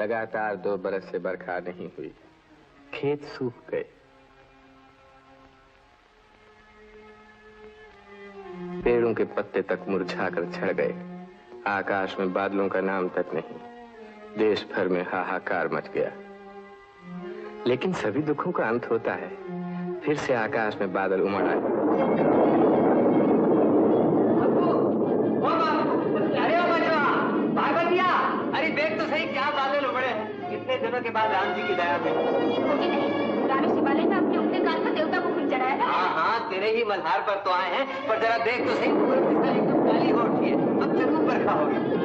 लगातार 2 बरस से बरखा नहीं हुई। खेत सूख गए, पेड़ों के पत्ते तक मुरझाकर झड़ गए। आकाश में बादलों का नाम तक नहीं। देश भर में हाहाकार मच गया। लेकिन सभी दुखों का अंत होता है। फिर से आकाश में बादल उमड़ आए। अरे देख तो सही, क्या बादल उमड़े हैं। कितने दिनों के बाद राम जी की दया में। पुराने शिवालय में अपने उगते काल पर देवता को फूल चढ़ाया है। हाँ हाँ, तेरे ही मल्हार पर तो आए हैं, पर जरा देख तो सही, एकदम काली हो उठी है। अब जरूर बरखा होगी।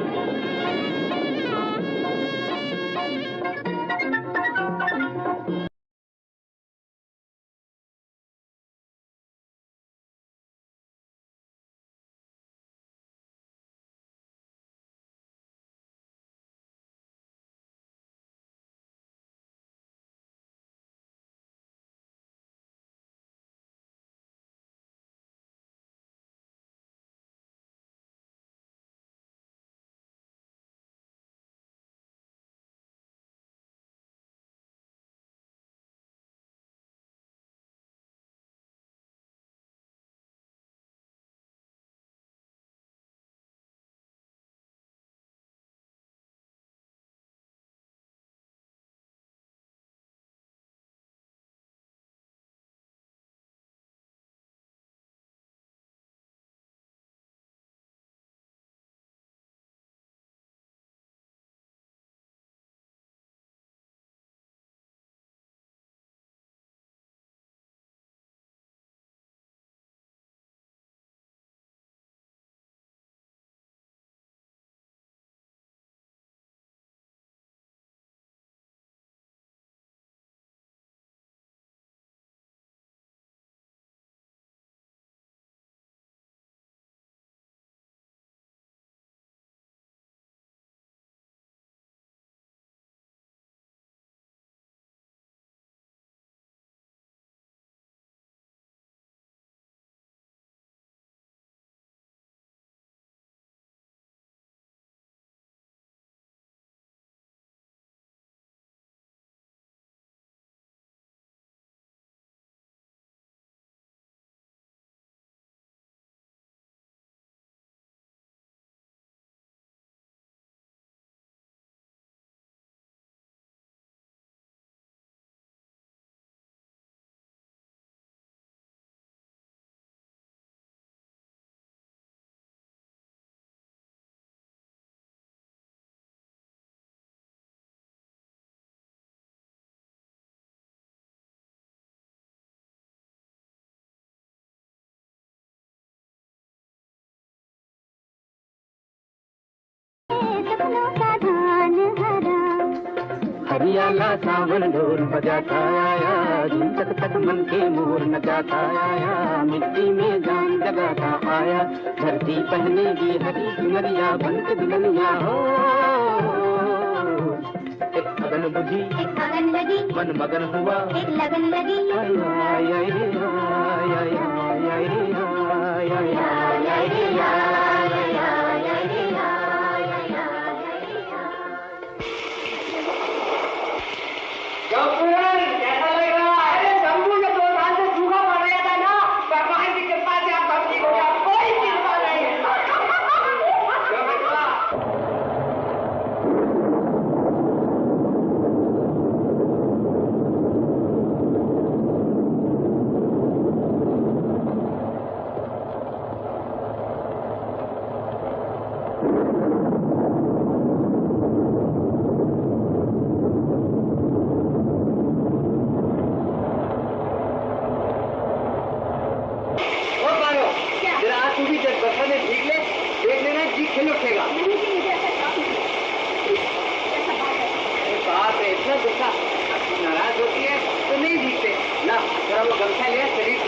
हरियाला सावन ढोल बजाता आया, झूम तक तक मन के मोर नचाता आया, मिट्टी में जान जगाता आया, धरती पहनेगी हरी चुनरिया बन के दुल्हनिया हो। एक अगन बुझी, एक अगन लगी, मन मगन हुआ, एक लगन लगी, आय आय आय आय आय आय आय आय आय। कैसा लग रहा है? अरे शंभू ने 2 साल से सूखा बनाया था ना, भगवान की कृपा से आप ठीक हो गया, कोई चिंता नहीं है। नाराज होती है तो नहीं जीतते ना, जरा वो गमछा लिया शरीर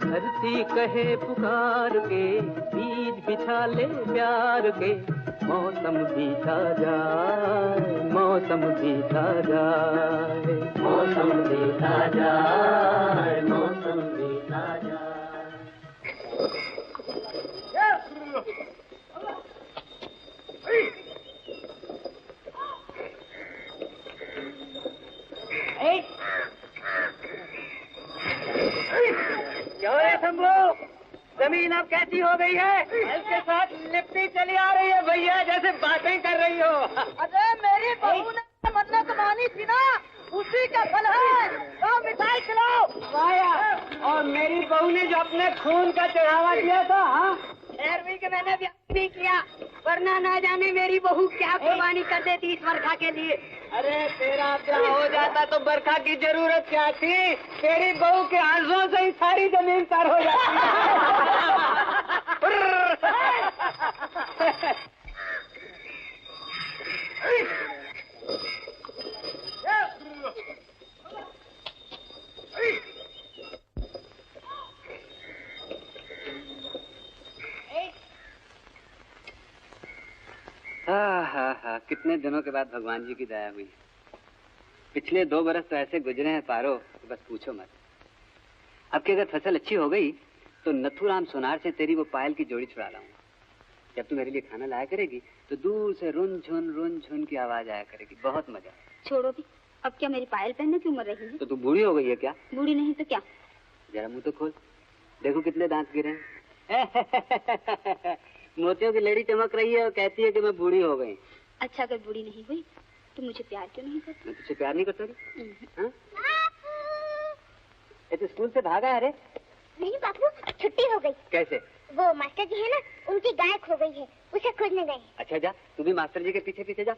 धरती कहे पुकार के, बीज बिछा ले प्यार के, मौसम बीता जाए, मौसम बीता जाए, मौसम बीता जाए, मौसम बीता जाए। क्यों है शंभू, जमीन अब कैसी हो गई है? इसके साथ लिपटी चली आ रही है भैया, जैसे बातें कर रही हो। अरे मेरी बहू ने मन्नत मानी थी ना, उसी का फल है। तो मिठाई खिलाओ। वाया, और मेरी बहू ने जो अपने खून का चढ़ावा दिया था, हाँ? खैर कि मैंने भी किया, वरना ना जाने मेरी बहू क्या कुर्बानी कर देती इस बरखा के लिए। अरे तेरा ब्याह हो जाता तो बरखा की जरूरत क्या थी? तेरी बहू के आंसुओं से ही सारी जमीन पार हो जाती। हाँ, कितने दिनों के बाद भगवान जी की दया हुई। पिछले 2 बरस तो ऐसे गुजरे हैं पारो, तो बस पूछो मत। अब की अगर फसल अच्छी हो गई तो नथुराम सोनार से तेरी वो पायल की जोड़ी छुड़ा लाऊंगा। जब तू मेरे लिए खाना लाया करेगी तो दूर से रुन झुन की आवाज आया करेगी, बहुत मजा। छोड़ो भी, अब क्या मेरी पायल पहनने की उम्र रही है? तो तू बूढ़ी हो गई है क्या? बूढ़ी नहीं तो क्या। जरा मुंह तो खोल, देखो कितने दांत गिरे हैं। मोतियों की लड़ी चमक रही है और कहती है कि मैं बूढ़ी हो गई। अच्छा, अगर बूढ़ी नहीं हुई तो मुझे प्यार क्यों नहीं करती? मैं तुझसे प्यार नहीं करता? ये तो स्कूल से भागा है रे? नहीं बापू, छुट्टी हो गई। कैसे? वो मास्टर जी है ना, उनकी गाय खो गई है, उसे खोजने गए। अच्छा जा, तू भी मास्टर जी के पीछे पीछे जा।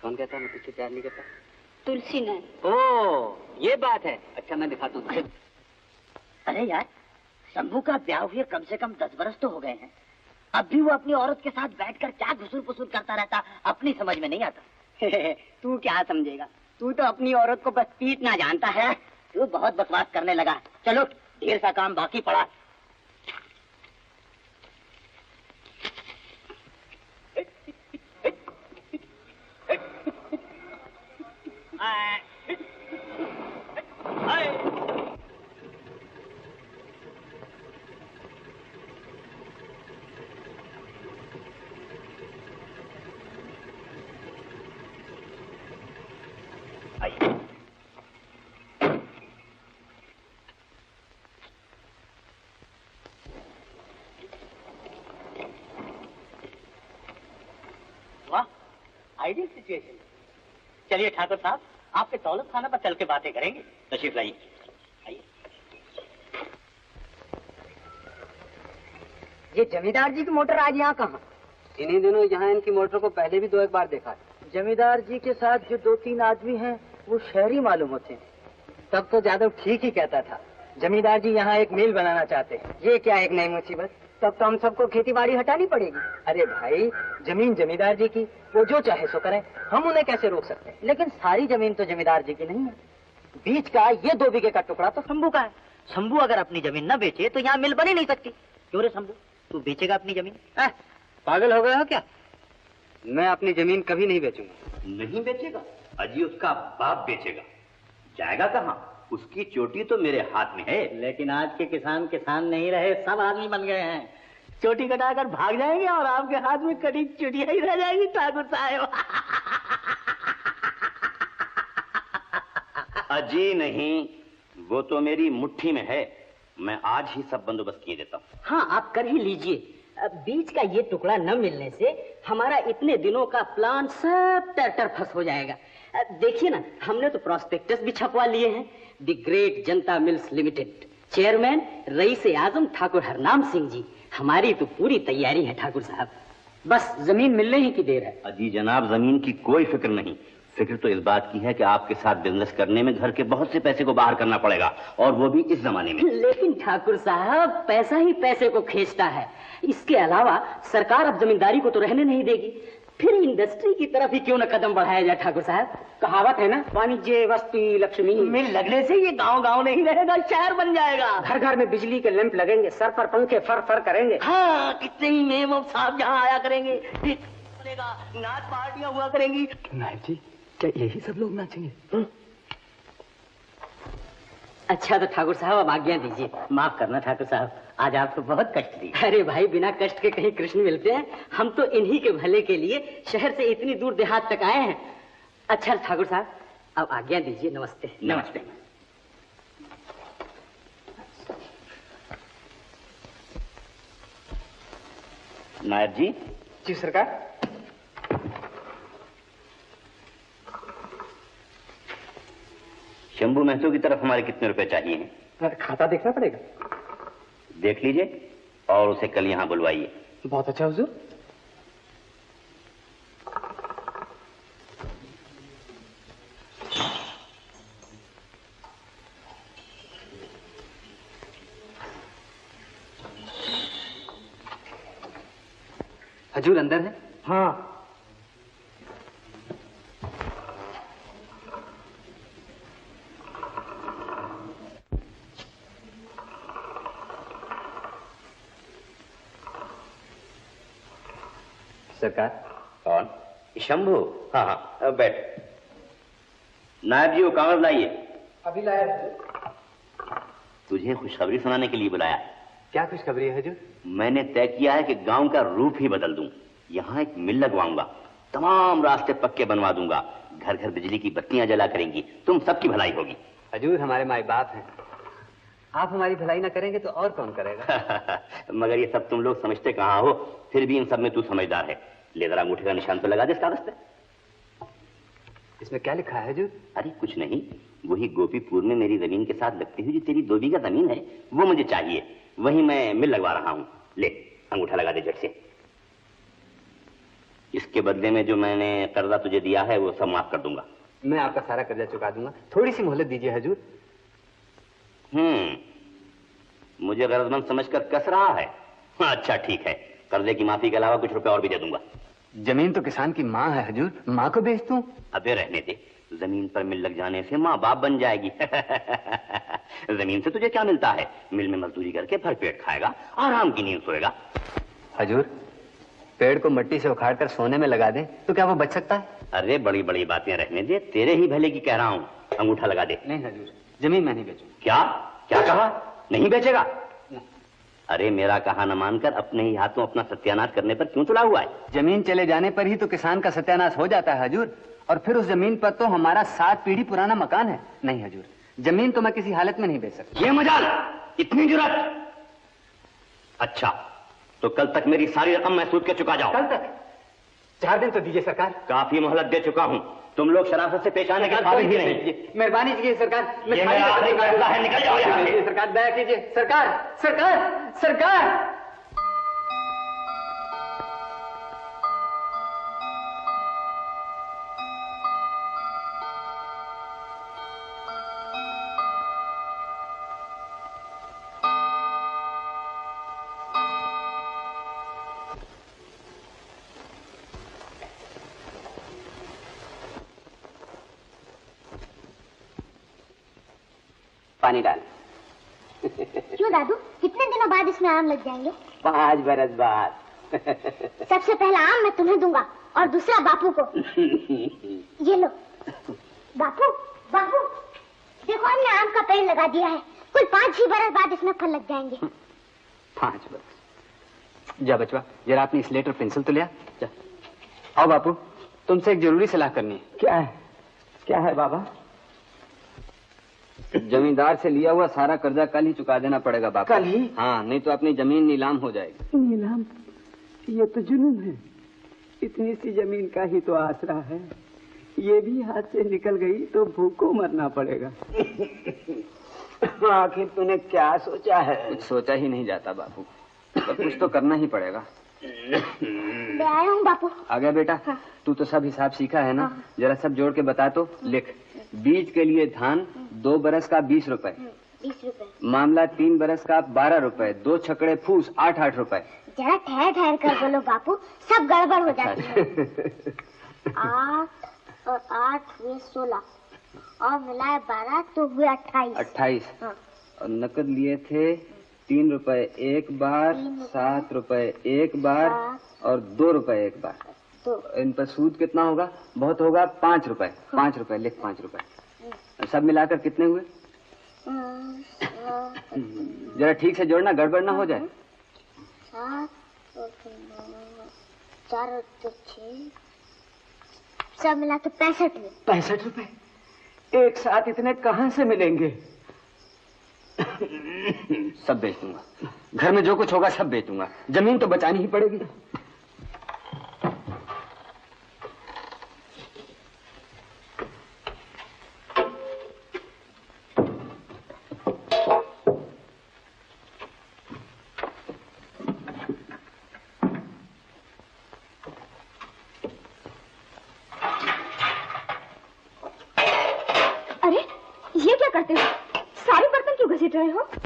कौन कहता मैं तुझसे प्यार नहीं करता? तुलसी ने। ओ, ये बात है। अच्छा मैं दिखाता हूँ। अरे यार, शंभू का ब्याह हुए कम से कम 10 बरस तो हो गए हैं। अब भी वो अपनी औरत के साथ बैठकर क्या घुसूर पुसूर करता रहता, अपनी समझ में नहीं आता। तू क्या समझेगा, तू तो अपनी औरत को बस पीटना जानता है। तू बहुत बकवास करने लगा। चलो, ढेर सा काम बाकी पड़ा। Ideal situation. चलिए ठाकुर साहब, आपके दौलत खाना पर चल के बातें करेंगे। तशरीफ लाइए। आइए। ये जमींदार जी की मोटर आज यहाँ कहाँ? इन्हीं दिनों यहाँ इनकी मोटर को पहले भी 2-1 बार देखा है। जमींदार जी के साथ जो 2-3 आदमी हैं वो शहरी मालूम होते हैं। तब तो जादव ठीक ही कहता था। जमींदार जी यहाँ एक मिल बनाना चाहते हैं। ये क्या एक नई मुसीबत? तब तो हम सबको खेती बाड़ी हटानी पड़ेगी। अरे भाई, जमीन जमींदार जी की, वो जो चाहे सो करें, हम उन्हें कैसे रोक सकते हैं? लेकिन सारी जमीन तो जमींदार जी की नहीं है। बीच का ये 2 बीघे का टुकड़ा तो शंभू का है। शंभू अगर अपनी जमीन न बेचे तो यहाँ मिल बन ही नहीं सकती। क्यों रे शंभू, तू बेचेगा अपनी जमीन? पागल हो गया हो क्या? मैं अपनी जमीन कभी नहीं बेचूंगा। नहीं बेचेगा? अजी उसका बाप बेचेगा। जाएगा कहाँ? उसकी चोटी तो मेरे हाथ में है। लेकिन आज के किसान नहीं रहे, सब आदमी बन गए हैं। चोटी कटाकर भाग जाएंगे और आपके हाथ में कटी चुटिया ही रह जाएगी ठाकुर साहब। अजी नहीं, वो तो मेरी मुट्ठी में है। मैं आज ही सब बंदोबस्त किए देता हूँ। हाँ, आप कर ही लीजिए। बीच का ये टुकड़ा न मिलने से हमारा इतने दिनों का प्लान सब टर्टर फंस हो जाएगा। देखिए ना, हमने तो प्रॉस्पेक्टस भी छपवा लिए हैं। The great Janata mills limited, chairman rice आजम ठाकुर हरनाम सिंह जी। हमारी तो पूरी तैयारी है ठाकुर साहब, बस जमीन मिलने ही की देर है। अजी जनाब, जमीन की कोई फिक्र नहीं। फिक्र तो इस बात की है कि आपके साथ बिजनेस करने में घर के बहुत से पैसे को बाहर करना पड़ेगा, और वो भी इस जमाने में। लेकिन ठाकुर साहब, पैसा ही पैसे को खींचता है। इसके अलावा सरकार अब जमींदारी को तो रहने नहीं देगी। फिर इंडस्ट्री की तरफ ही क्यों न कदम बढ़ाया जाए ठाकुर साहब। कहावत है ना, वाणिज्य वस्ती लक्ष्मी। मिल लगने से ये गांव गांव नहीं रहेगा, शहर बन जाएगा। घर घर में बिजली के लैंप लगेंगे, सर पर पंखे फर फर करेंगे। हाँ, कितने ही मेम साहब यहाँ आया करेंगे, नाच पार्टियां हुआ करेंगी। नायब जी, क्या यही सब लोग नाचेंगे? अच्छा तो ठाकुर साहब अब आज्ञा दीजिए। माफ करना ठाकुर साहब, आज आपको बहुत कष्ट दिया। अरे भाई, बिना कष्ट के कहीं कृष्ण मिलते हैं? हम तो इन्हीं के भले के लिए शहर से इतनी दूर देहात तक आए हैं। अच्छा ठाकुर साहब, अब आज्ञा दीजिए। नमस्ते। नमस्ते। नायब जी। जी सरकार। शंभू महतो की तरफ हमारे कितने रुपए चाहिए हैं? खाता देखना पड़ेगा। देख लीजिए और उसे कल यहाँ बुलवाइए। बहुत अच्छा हुजूर। हजूर अंदर है? हाँ। सरकार। कौन? शंभू। हाँ हाँ, अब बैठ। नायब जी, वो कागज लाइए। अभी लाया। तुझे खुशखबरी सुनाने के लिए बुलाया। क्या खुशखबरी है हजूर? मैंने तय किया है कि गांव का रूप ही बदल दूं। यहाँ एक मिल लगवाऊंगा, तमाम रास्ते पक्के बनवा दूंगा, घर घर बिजली की बत्तियां जला करेंगी, तुम सबकी भलाई होगी। हजूर, हमारे माई बाप हैं, आप हमारी भलाई ना करेंगे तो और कौन करेगा? मगर ये सब तुम लोग समझते कहाँ हो, फिर भी इन सब में तू समझदार है। ले जरा अंगूठे का निशान तो लगा दे इस कागज पे। इसमें क्या लिखा है हजूर? अरे कुछ नहीं, वही गोपीपुर में मेरी जमीन के साथ लगती हुई जो तेरी 2 बीघा जमीन है, वो मुझे चाहिए। वही मैं मिल लगवा रहा हूँ। ले अंगूठा लगा दे झट से। इसके बदले में जो मैंने कर्जा तुझे दिया है वो सब माफ कर दूंगा। मैं आपका सारा कर्जा चुका दूंगा, थोड़ी सी मोहलत दीजिए हजूर। मुझे गरजमंद समझकर कस रहा है। अच्छा ठीक है, कर्जे की माफी के अलावा कुछ रुपए और भी दे दूंगा। जमीन तो किसान की माँ है हजूर, माँ को बेच दूं? अबे रहने दे, जमीन पर मिल लग जाने से माँ बाप बन जाएगी। जमीन से तुझे क्या मिलता है? मिल में मजदूरी करके भर पेट खाएगा, आराम की नींद सोएगा। हजूर, पेड़ को मिट्टी से उखाड़कर सोने में लगा दे तो क्या वो बच सकता है? अरे बड़ी बड़ी बातें रहने दे, तेरे ही भले की कह रहा हूँ। अंगूठा लगा दे। नहीं हजूर, जमीन मैं नहीं बेचूंगा। क्या क्या कहा? नहीं बेचेगा? अरे मेरा कहा न मानकर अपने ही हाथों अपना सत्यानाश करने पर क्यों तुला हुआ है? जमीन चले जाने पर ही तो किसान का सत्यानाश हो जाता है हजूर, और फिर उस जमीन पर तो हमारा 7 पीढ़ी पुराना मकान है। नहीं हजूर, जमीन तो मैं किसी हालत में नहीं बेच सकता। ये मजाल, इतनी जुर्रत? अच्छा तो कल तक मेरी सारी रकम मैं सूद के चुका जाओ। कल तक? 4 दिन तो दीजिए सरकार। काफी मोहलत दे चुका हूँ, तुम लोग शराफत से पेश आने के काबिल भी नहीं। मेहरबानी कीजिए सरकार। ये मेरा आखिरी फैसला है, निकल जाओ यहाँ से। सरकार दया कीजिए। सरकार सरकार सरकार। पानी डाल। क्यों दादू, कितने दिनों बाद इसमें आम लग जाएंगे? 5 बरस बाद। सबसे पहला आम मैं तुम्हें दूंगा और दूसरा बापू को। ये लो। बापू बापू, देखो हमने आम का पेड़ लगा दिया है, कुल 5 ही बरस बाद इसमें फल लग जाएंगे। 5 बरस। जा बचवा, जरा अपनी स्लेट और पेंसिल तो ले आ। जा। आओ बापू, तुमसे एक जरूरी सलाह करनी है। क्या है? क्या है बाबा? जमींदार से लिया हुआ सारा कर्जा कल ही चुका देना पड़ेगा बापू। कल ही? हाँ, नहीं तो अपनी जमीन नीलाम हो जाएगी। नीलाम? ये तो जुल्म है। इतनी सी जमीन का ही तो आसरा है, ये भी हाथ से निकल गई तो भूखों मरना पड़ेगा। आखिर तूने क्या सोचा है? कुछ सोचा ही नहीं जाता बापू, पर कुछ तो करना ही पड़ेगा। मैं आया हूँ बापू। आ गया बेटा? हाँ। तू तो सब हिसाब सीखा है ना? हाँ। जरा सब जोड़ के बता तो। लिख, बीज के लिए धान 2 बरस का 20 रुपए, 20 रुपए। मामला 3 बरस का 12 रुपए, 2 छकड़े फूस 8 रुपए। जरा ठहर ठहर कर बोलो बापू, सब गड़बड़ हो जाती है। 8 और 8 हुए 16 और मिलाए 12 तो हुए 28। हाँ। और नकद लिए थे 3 रुपए एक बार, 7 रुपए एक बार और 2 रुपए एक बार। तो इन पर सूद कितना होगा? बहुत होगा 5 रुपए। 5 रुपए लिख, 5 रुपए। सब मिलाकर कितने हुए? जरा ठीक से जोड़ना, गड़बड़ ना हो जाए। 4 और 6 सब मिला के 65 हुए। 65 रुपए एक साथ इतने कहाँ से मिलेंगे? सब बेच दूंगा, घर में जो कुछ होगा सब बेच दूंगा, जमीन तो बचानी ही पड़ेगी।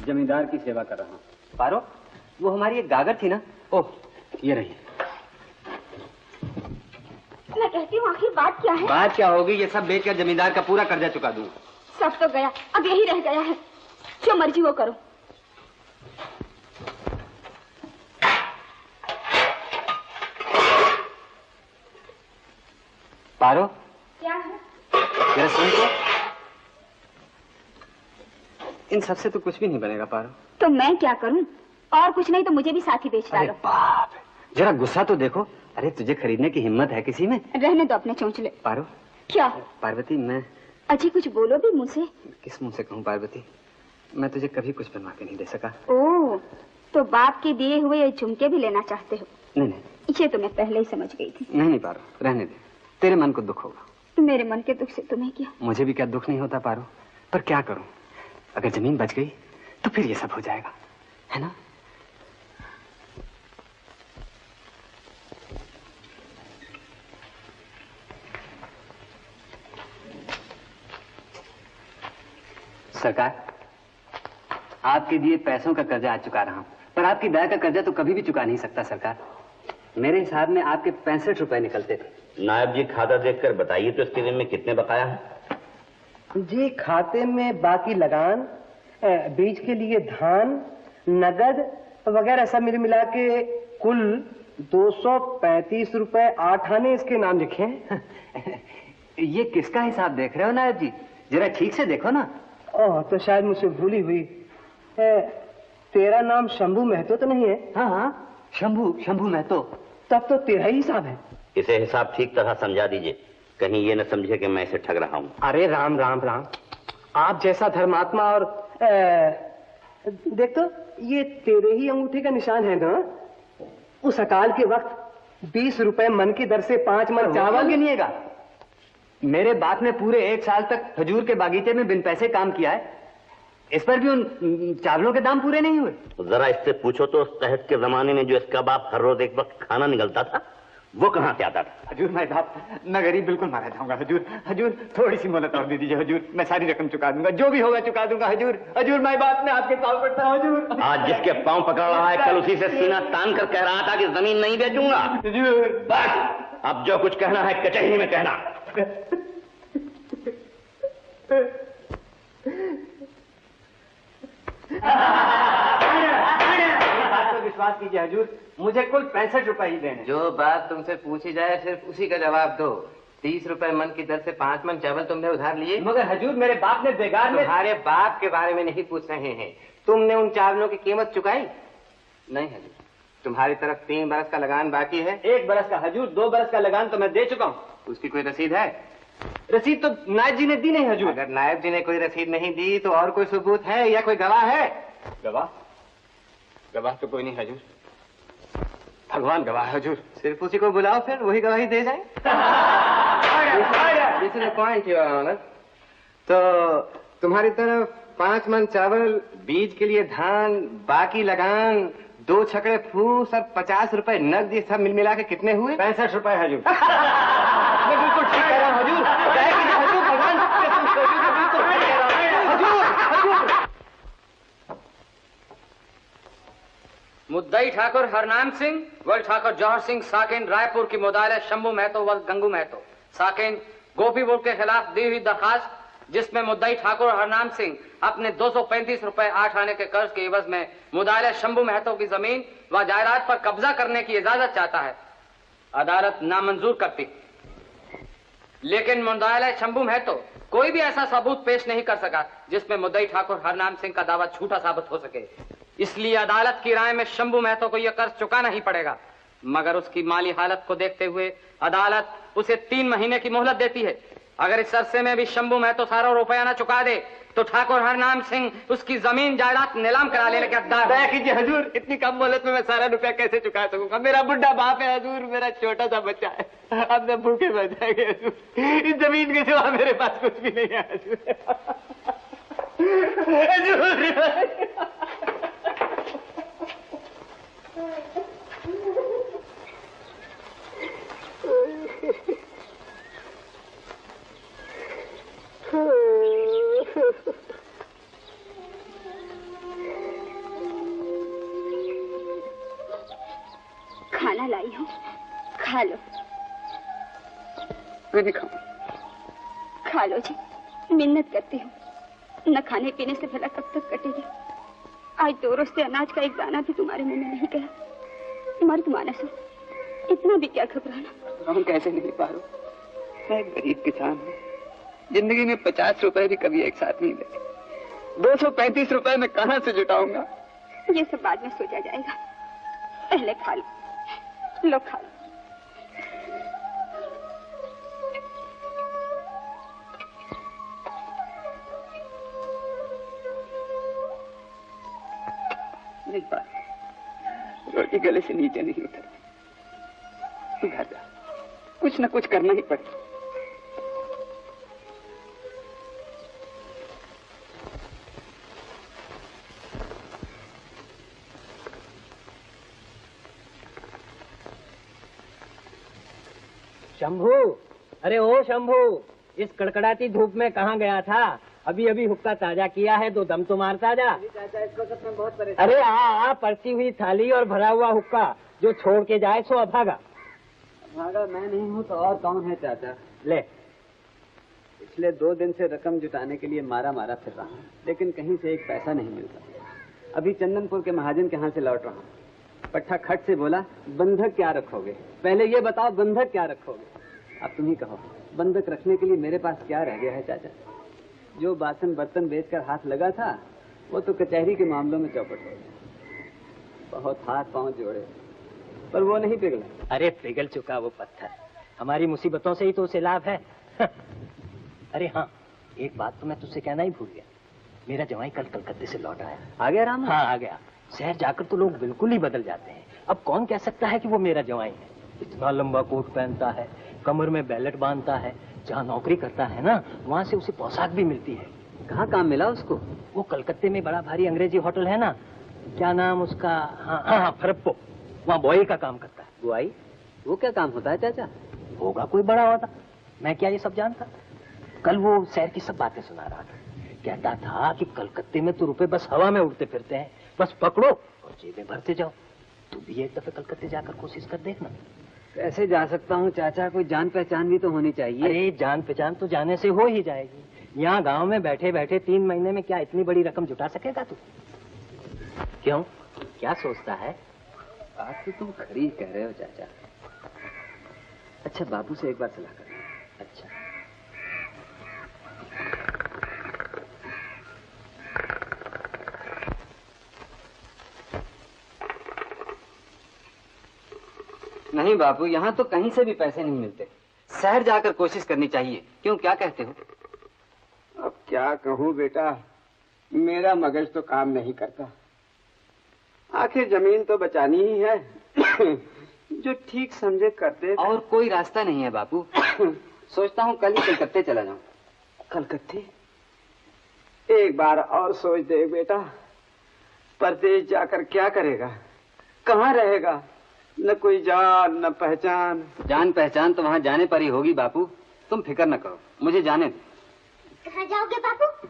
जमींदार की सेवा कर रहा हूँ। पारो, वो हमारी एक गागर थी ना, ओह ये रही। मैं कहती हूँ आखिर बात क्या है? बात क्या होगी? ये सब बेचकर जमींदार का पूरा कर्जा चुका दूँ। सब तो गया, अब यही रह गया है। जो मर्जी वो करो। पारो, क्या है? जरा सुन तो, इन सबसे तो कुछ भी नहीं बनेगा पारो। तो मैं क्या करूं? और कुछ नहीं तो मुझे भी साथ ही बेच डालो। बाप, जरा गुस्सा तो देखो। अरे तुझे खरीदने की हिम्मत है किसी में? रहने दो अपने चोंचले। पारो। क्या? पार्वती, मैं अजी कुछ बोलो भी मुझसे। किस मुंह से कहूँ पार्वती, मैं तुझे कभी कुछ बनवा के नहीं दे सका। ओह, तो बाप के दिए हुए ये झुमके भी लेना चाहते हो? नहीं नहीं, ये तो मैं पहले ही समझ गई थी। नहीं पारो, रहने दे, तेरे मन को दुख होगा। मेरे मन के दुख से तुम्हें क्या? मुझे भी क्या दुख नहीं होता पारो, पर क्या करूं, अगर जमीन बच गई तो फिर ये सब हो जाएगा, है ना? सरकार, आपके दिए पैसों का कर्जा आज चुका रहा हूं, पर आपकी दया का कर्जा तो कभी भी चुका नहीं सकता सरकार। मेरे हिसाब में आपके 65 रुपए निकलते थे। नायब जी, खाता देखकर बताइए तो इसके दिन में कितने बकाया है? जी, खाते में बाकी लगान, बीज के लिए धान, नगद वगैरह सब मिला के कुल 235 रुपए 8 आने इसके नाम लिखे हैं। ये किसका हिसाब देख रहे हो नायब जी? जरा ठीक से देखो ना। ओह, तो शायद मुझसे भूली हुई। तेरा नाम शंभू महतो तो नहीं है? हाँ हाँ, शंभू महतो। तब तो तेरा ही हिसाब है। इसे हिसाब ठीक तरह समझा दीजिए, कहीं ये न समझे कि मैं इसे ठग रहा हूँ। अरे राम राम राम, आप जैसा धर्मात्मा। और देख तो, ये तेरे ही अंगूठे का निशान है ना? उस अकाल के वक्त 20 रुपए मन की दर से 5 मन चावल गिनिएगा। मेरे बाप ने पूरे 1 साल तक खजूर के बागीचे में बिन पैसे काम किया है, इस पर भी उन चावलों के दाम पूरे नहीं हुए। जरा इससे पूछो तो, उस तहत के जमाने में जो इसका बाप हर रोज एक वक्त खाना निकलता था, वो कहाँ से आता था? हजूर, मैं बाप, मैं गरीब बिल्कुल मारा जाऊंगा। हजूर थोड़ी सी मोहलत और दे दीजिए हजूर, मैं सारी रकम चुका दूंगा, जो भी होगा चुका दूंगा हजूर। मैं बाप ने आपके पाँव पड़ता हूँ हजूर। आज जिसके पाँव पकड़ रहा है, कल उसी से सीना तान कर कह रहा था कि जमीन नहीं बेचूंगा। हजूर बस, अब जो कुछ कहना है कचहरी में कहना। विश्वास कीजिए हजूर, मुझे कुल 65 रुपए ही देने। जो बात तुमसे पूछी जाए सिर्फ उसी का जवाब दो। 30 रुपए मन की दर से 5 मन चावल तुमने उधार लिए। मगर हजूर, मेरे बाप ने बेगार में। तुम्हारे बाप के बारे में नहीं पूछ रहे हैं, तुमने उन चावलों की कीमत चुकाई? नहीं हजूर, तुम्हारी तरफ 3 बरस का लगान बाकी है। 1 बरस का हजूर, 2 बरस का लगान तो मैं दे चुका हूँ। उसकी कोई रसीद है? रसीद तो नायब जी ने दी नहीं हजूर। अगर नायब जी ने कोई रसीद नहीं दी तो और कोई सबूत है या कोई गवाह है? गवाह तो कोई नहीं हजूर, भगवान गवाह है हजूर। सिर्फ उसी को बुलाओ, फिर वही गवाही दे जाए। This is the point, Your Honor. तो तुम्हारी तरफ 5 मन चावल, बीज के लिए धान, बाकी लगान, 2 छकड़े फूस और 50 रुपए नकद, ये सब मिला के कितने हुए? 65 रुपए हजूर। मैं बिल्कुल ठीक कह रहा हूँ हजूर। मुद्दई ठाकुर हरनाम सिंह वल ठाकुर जौहर सिंह साकिन रायपुर की मुदाले शंभू महतो वल गंगू महतो साकिन गोपीपुर के खिलाफ दी हुई दरखास्त जिसमें मुद्दई ठाकुर हरनाम सिंह अपने 235 रुपए 8 आने के कर्ज के एवज में मुदाले शंभू महतो की जमीन व जायदाद पर कब्जा करने की इजाजत चाहता है, अदालत नामंजूर करती। लेकिन मुदाले शंभू महतो कोई भी ऐसा सबूत पेश नहीं कर सका जिसमें मुद्दई ठाकुर हरनाम सिंह का दावा झूठा साबित हो सके। इसलिए अदालत की राय में शंभू महतो को यह कर्ज चुकाना ही पड़ेगा, मगर उसकी माली हालत को देखते हुए अदालत उसे 3 महीने की मोहलत देती है। अगर इस अरसे में भी शंभू महतो सारा रुपया न चुका दे तो ठाकुर हरनाम सिंह उसकी जमीन जायदाद नीलाम करा लेने के हकदार। दया कीजिए हजूर, इतनी कम मोहलत में मैं सारा रुपया कैसे चुका सकूंगा? मेरा बुढ़ा बाप है हजूर, मेरा छोटा सा बच्चा है, अब मैं भूखे मर जाएंगे हजूर। इस जमीन के सिवा मेरे पास कुछ भी नहीं है हजूर। खाना लाई हूँ, खा लो। मैं नहीं खाऊं। खा लो जी, मिन्नत करती हूँ। न खाने पीने से भला कब तक कटेगी? आज 2 रोज से अनाज का एक दाना भी तुम्हारे मुंह में नहीं गया। मर्द मानस हो, इतना भी क्या घबराना? हम कैसे नहीं पारो, मैं एक गरीब किसान हूँ, जिंदगी में 50 रुपए भी कभी एक साथ नहीं लगे। 235 रुपए मैं कहाँ से जुटाऊंगा? ये सब बाद में सोचा जाएगा, पहले खा लो। लो खा लो। नहीं पारो, रोटी गले से नीचे नहीं उतरती। तू घर जा, कुछ न कुछ करना ही पड़ेगा। शंभू, अरे ओ शंभू, इस कड़कड़ाती धूप में कहाँ गया था? अभी अभी हुक्का ताजा किया है, 2 दम तो मारता जा। अरे आ पड़ती हुई थाली और भरा हुआ हुक्का, जो छोड़ के जाए सो अभागा। अभागा मैं नहीं हूँ तो और कौन है चाचा? ले, पिछले 2 दिन से रकम जुटाने के लिए मारा मारा फिर रहा हूँ, लेकिन कहीं से एक पैसा नहीं मिलता। अभी चंदनपुर के महाजन के यहाँ से लौट रहा हूँ। पट्टा खट से बोला, बंधक क्या रखोगे? पहले ये बताओ, बंधक क्या रखोगे? अब तुम ही कहो, बंधक रखने के लिए मेरे पास क्या रह गया है चाचा? जो बासन बर्तन बेचकर हाथ लगा था, वो तो कचहरी के मामलों में चौपट हो गया। बहुत हाथ पांव जोड़े, पर वो नहीं पिघला। अरे पिघल चुका वो पत्थर, हमारी मुसीबतों से ही तो उसे लाभ है। अरे हाँ, एक बात तो मैं तुझसे कहना ही भूल गया। मेरा जवाई कल कलकत्ते से लौट आया। आ गया राम? हाँ आ गया। शहर जाकर तो लोग बिल्कुल ही बदल जाते हैं। अब कौन कह सकता है कि वो मेरा जवाई है? इतना लंबा कोट पहनता है, कमर में बेल्ट बांधता है, जहाँ नौकरी करता है ना, वहाँ से उसे पोशाक भी मिलती है। कहाँ काम मिला उसको? वो कलकत्ते में बड़ा भारी अंग्रेजी होटल है ना, क्या नाम उसका? हाँ फरप्पो, वहाँ बॉय का काम करता है। बुआई? वो क्या काम होता है चाचा? होगा कोई बड़ा होता, मैं क्या ये सब जानता? कल वो शहर की सब बातें सुना रहा था, कहता था कि कलकत्ते में तो रुपए बस हवा में उड़ते फिरते हैं, बस पकड़ो और जेबें भरते जाओ। तू भी एक दफे कलकत्ते जाकर कोशिश कर देखना। कैसे जा सकता हूँ चाचा? कोई जान पहचान भी तो होनी चाहिए। अरे जान पहचान तो जाने से हो ही जाएगी। यहाँ गांव में बैठे बैठे 3 महीने में क्या इतनी बड़ी रकम जुटा सकेगा तू? क्यों, क्या सोचता है? बात तो तुम खरी कह रहे हो चाचा। अच्छा, बाबू से एक बार सलाह कर। अच्छा, नहीं बाबू, यहाँ तो कहीं से भी पैसे नहीं मिलते। शहर जाकर कोशिश करनी चाहिए। क्यों, क्या कहते हो? अब क्या कहूँ बेटा, मेरा मगज तो काम नहीं करता। आखिर जमीन तो बचानी ही है। जो ठीक समझे कर दे। और कोई रास्ता नहीं है बाबू। सोचता हूँ कल ही कलकत्ते चला जाऊँ। कलकत्ते? एक बार और सोच दे बेटा, परदेश जाकर क्या करेगा? कहाँ रहेगा? न कोई जान न पहचान। जान पहचान तो वहाँ जाने पर ही होगी बापू, तुम फिक्र न करो, मुझे जाने दो। कहाँ जाओगे बापू?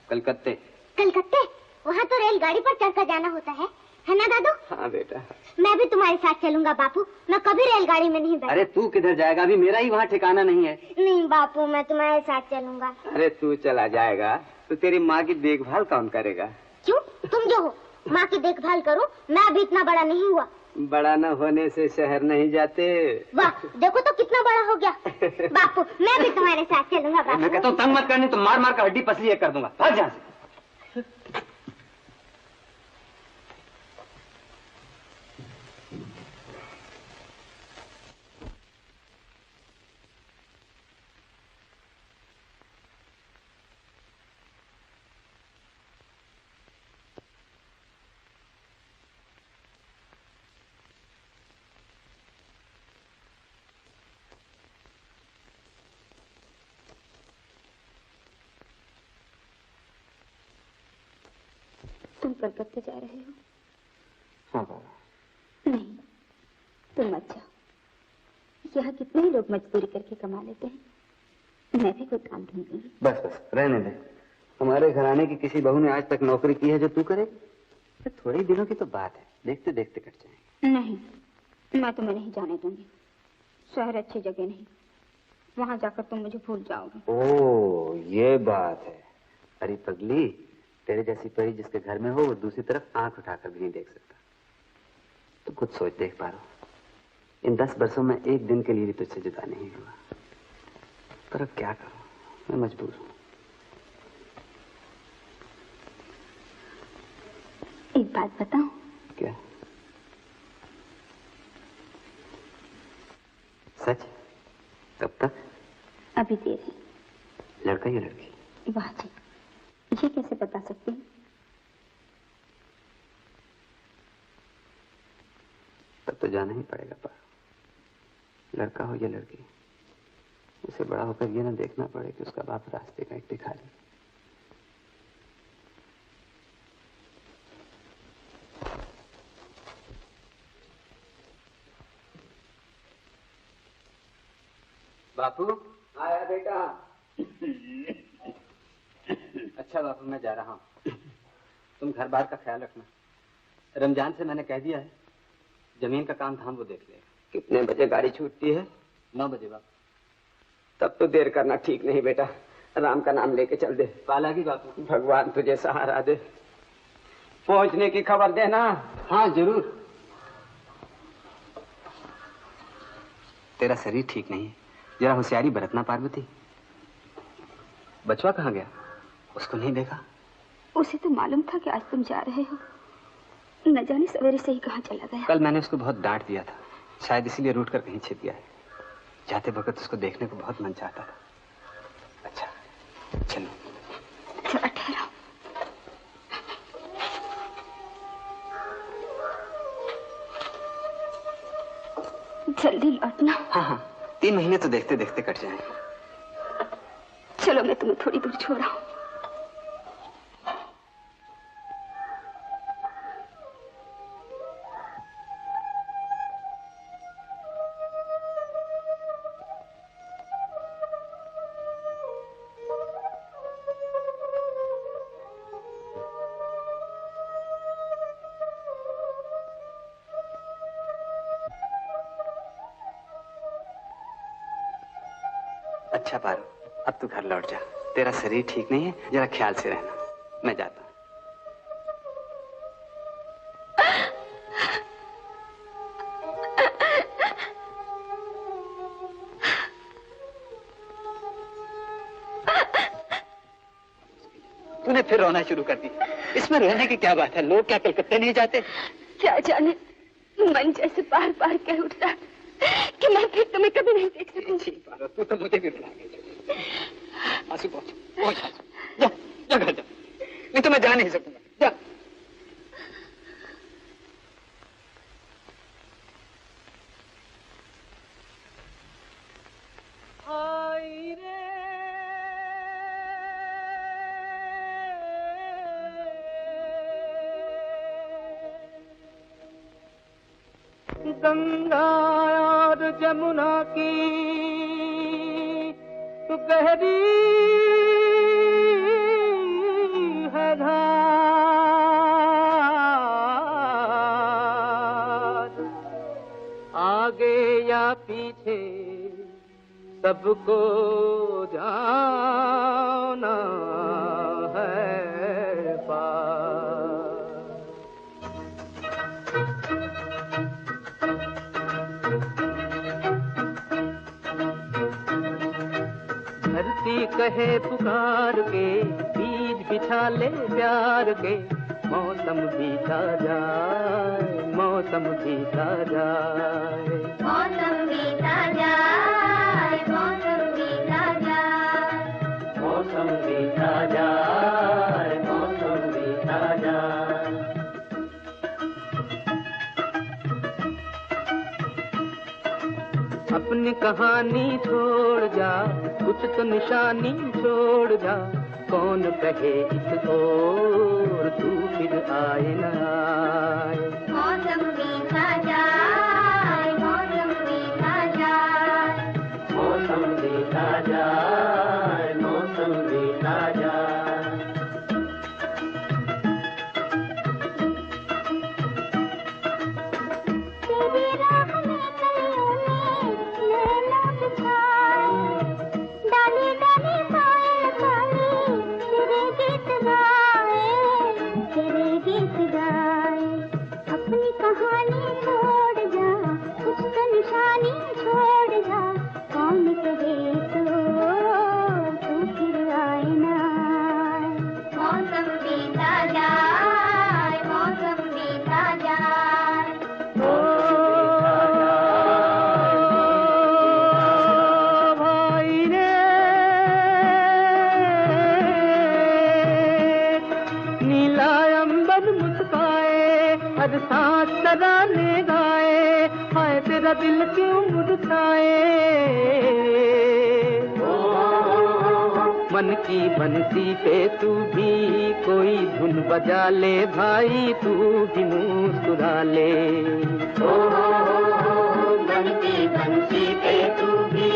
कलकत्ते। कलकत्ते? वहाँ तो रेलगाड़ी पर चढ़कर जाना होता है। है ना दादू? हाँ बेटा। मैं भी तुम्हारे साथ चलूंगा बापू, मैं कभी रेलगाड़ी में नहीं बैठा। अरे तू किधर जाएगा, अभी मेरा ही वहाँ ठिकाना नहीं है। नहीं बापू, मैं तुम्हारे साथ चलूंगा। अरे तू चला जाएगा तो तेरी माँ की देखभाल कौन करेगा? क्यों, तुम जो हो माँ की देखभाल करो, मैं अभी इतना बड़ा नहीं हुआ। बड़ा न होने से शहर नहीं जाते। वाह, देखो तो कितना बड़ा हो गया। बापू मैं भी तुम्हारे साथ चलूंगा। बापू मैं कहता हूँ तंग मत करनी, तो मार मार कर हड्डी पसली कर दूंगा। भाग यहाँ से। तुम कलकत्ते जा रहे हो? हाँ बाबा। नहीं, तुम मत जाओ। यहाँ कितने ही लोग मजदूरी करके कमा लेते हैं, मैं भी कोई काम ढूंढूंगी। बस बस रहने दे। हमारे घराने की किसी बहू ने आज तक नौकरी की है जो तू करे? तो थोड़े दिनों की तो बात है, देखते देखते कट जाएंगे। नहीं, मैं तुम्हें नहीं जाने दूंगी। शहर अच्छी जगह नहीं, वहाँ जाकर तुम मुझे भूल जाओगे। ओ ये बात है। अरे पगली, तेरे जैसी परी जिसके घर में हो वो दूसरी तरफ आंख उठाकर भी नहीं देख सकता। तो कुछ सोच देख पा रहा हूं। इन 10 वर्षों में एक दिन के लिए भी तुझसे जुदा नहीं हुआ, पर अब क्या करूं, मैं मजबूर हूं। एक बात बताऊं? क्या? सच? कब तक? अभी देर है। लड़का या लड़की? वाह जी, ये कैसे बता सकती हूँ? तब तो जाना ही पड़ेगा पर लड़का हो या लड़की, उसे बड़ा होकर ये ना देखना पड़े कि उसका बाप रास्ते का एक भिखारी। बापू आया बेटा। अच्छा बापू मैं जा रहा हूँ, तुम घर बार का ख्याल रखना। रमजान से मैंने कह दिया है, जमीन का काम धाम वो देख लेगा। कितने बजे गाड़ी छूटती है? 9 बजे बापू। तब तो देर करना ठीक नहीं बेटा, राम का नाम लेके चल दे। पाला की बापू। भगवान तुझे सहारा दे। पहुंचने की खबर देना। हाँ जरूर। तेरा शरीर ठीक नहीं है, जरा होशियारी बरतना पार्वती। बचवा कहाँ गया? उसको नहीं देखा? उसे तो मालूम था कि आज तुम जा रहे हो, न जाने सवेरे से ही कहाँ चला गया। कल मैंने उसको बहुत डांट दिया था, शायद इसीलिए रूठ कर कहीं छिप गया है। जाते वक्त उसको देखने को बहुत मन चाहता था। अच्छा चलो। जरा ठहरो। जल्दी लौटना। हाँ हाँ, 3 महीने तो देखते देखते कट जाएंगे। चलो मैं तुम्हें थोड़ी दूर छोड़ रहा हूँ। अच्छा पारो, अब तू घर लौट जा। तेरा शरीर ठीक नहीं है, जरा ख्याल से रहना। मैं जाता हूँ। तूने फिर रोना शुरू कर दी। इसमें रोने की क्या बात है? लोग क्या कलकत्ते नहीं जाते? क्या जाने, मन जैसे बार बार कह उठता कि मैं फिर तुम्हें कभी नहीं देख सकूंगी। तू तो मुझे भी रुला गई। आंसू पहुंच, जा, जा घर जा, नहीं तो मैं जा नहीं सकूंगा। जा। गंगा और जमुना की तो गहरी है धार, पीछे सबको जाना है पार। धरती कहे पुकार के बीज बिछा ले प्यार के, मौसम बीता जाए, मौसम बीता जाए, मौसम बीता जाए, मौसम बीता जाए, मौसम बीता जाए, मौसम बीता जाए। अपनी कहानी छोड़ जा, कुछ तो निशानी छोड़ जा, कौन कहे इस ओर तू फिर आए न आए। मौसम बीता जाए, मौसम बीता जाए, मौसम बीता जाए, मौसम बीता जाए। तेरी राह में कलियों में नैना बिछाए, डाली डाली पायल खाली तेरे गीत गाए, तेरे गीत गाए। अपनी कहानी छोड़ जा, कुछ तो निशानी छोड़ जा, कौन कहे तू फिर आए ना आए। मौसम बीता जाए, मौसम बीता जाए, भाई रे नीला अंबर मुस्काए, हर सांस तराने गाए, हाय तेरा दिल क्यों मुरझाए। मन की बंसी पे तू भी कोई धुन बजा ले भाई, तू भी मुस्कुरा ले। मन की बंसी पे तू भी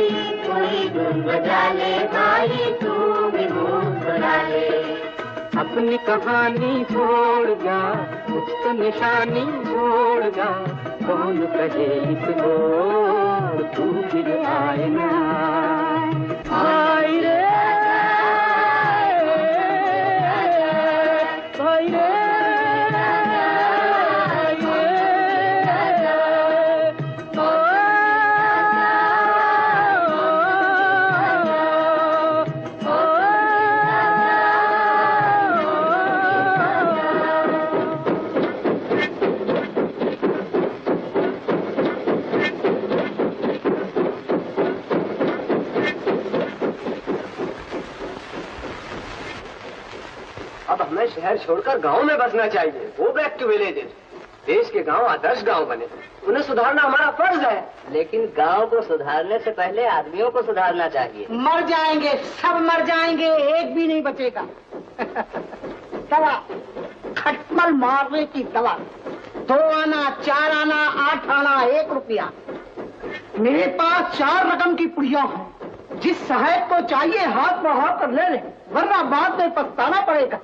कोई धुन बजा ले भाई, तू भी मुस्कुरा ले। अपनी कहानी छोड़ जा, कुछ तो निशानी छोड़ जा, कौन कहे इस ओर तू फिर आए ना आए रे। अब हमें शहर छोड़कर गांव में बसना चाहिए। Go back to villages. देश के गांव आदर्श गांव बने, उन्हें सुधारना हमारा फर्ज है। लेकिन गांव को सुधारने से पहले आदमियों को सुधारना चाहिए। मर जाएंगे, सब मर जाएंगे, एक भी नहीं बचेगा। दवा, खटमल मारने की दवा, 2 आना, 4 आना, 8 आना, 1 रुपया। मेरे पास 4 रकम की पुड़िया है, जिस साहब को चाहिए हाथ में हाथ कर ले ले, वरना बाद में पछताना पड़ेगा।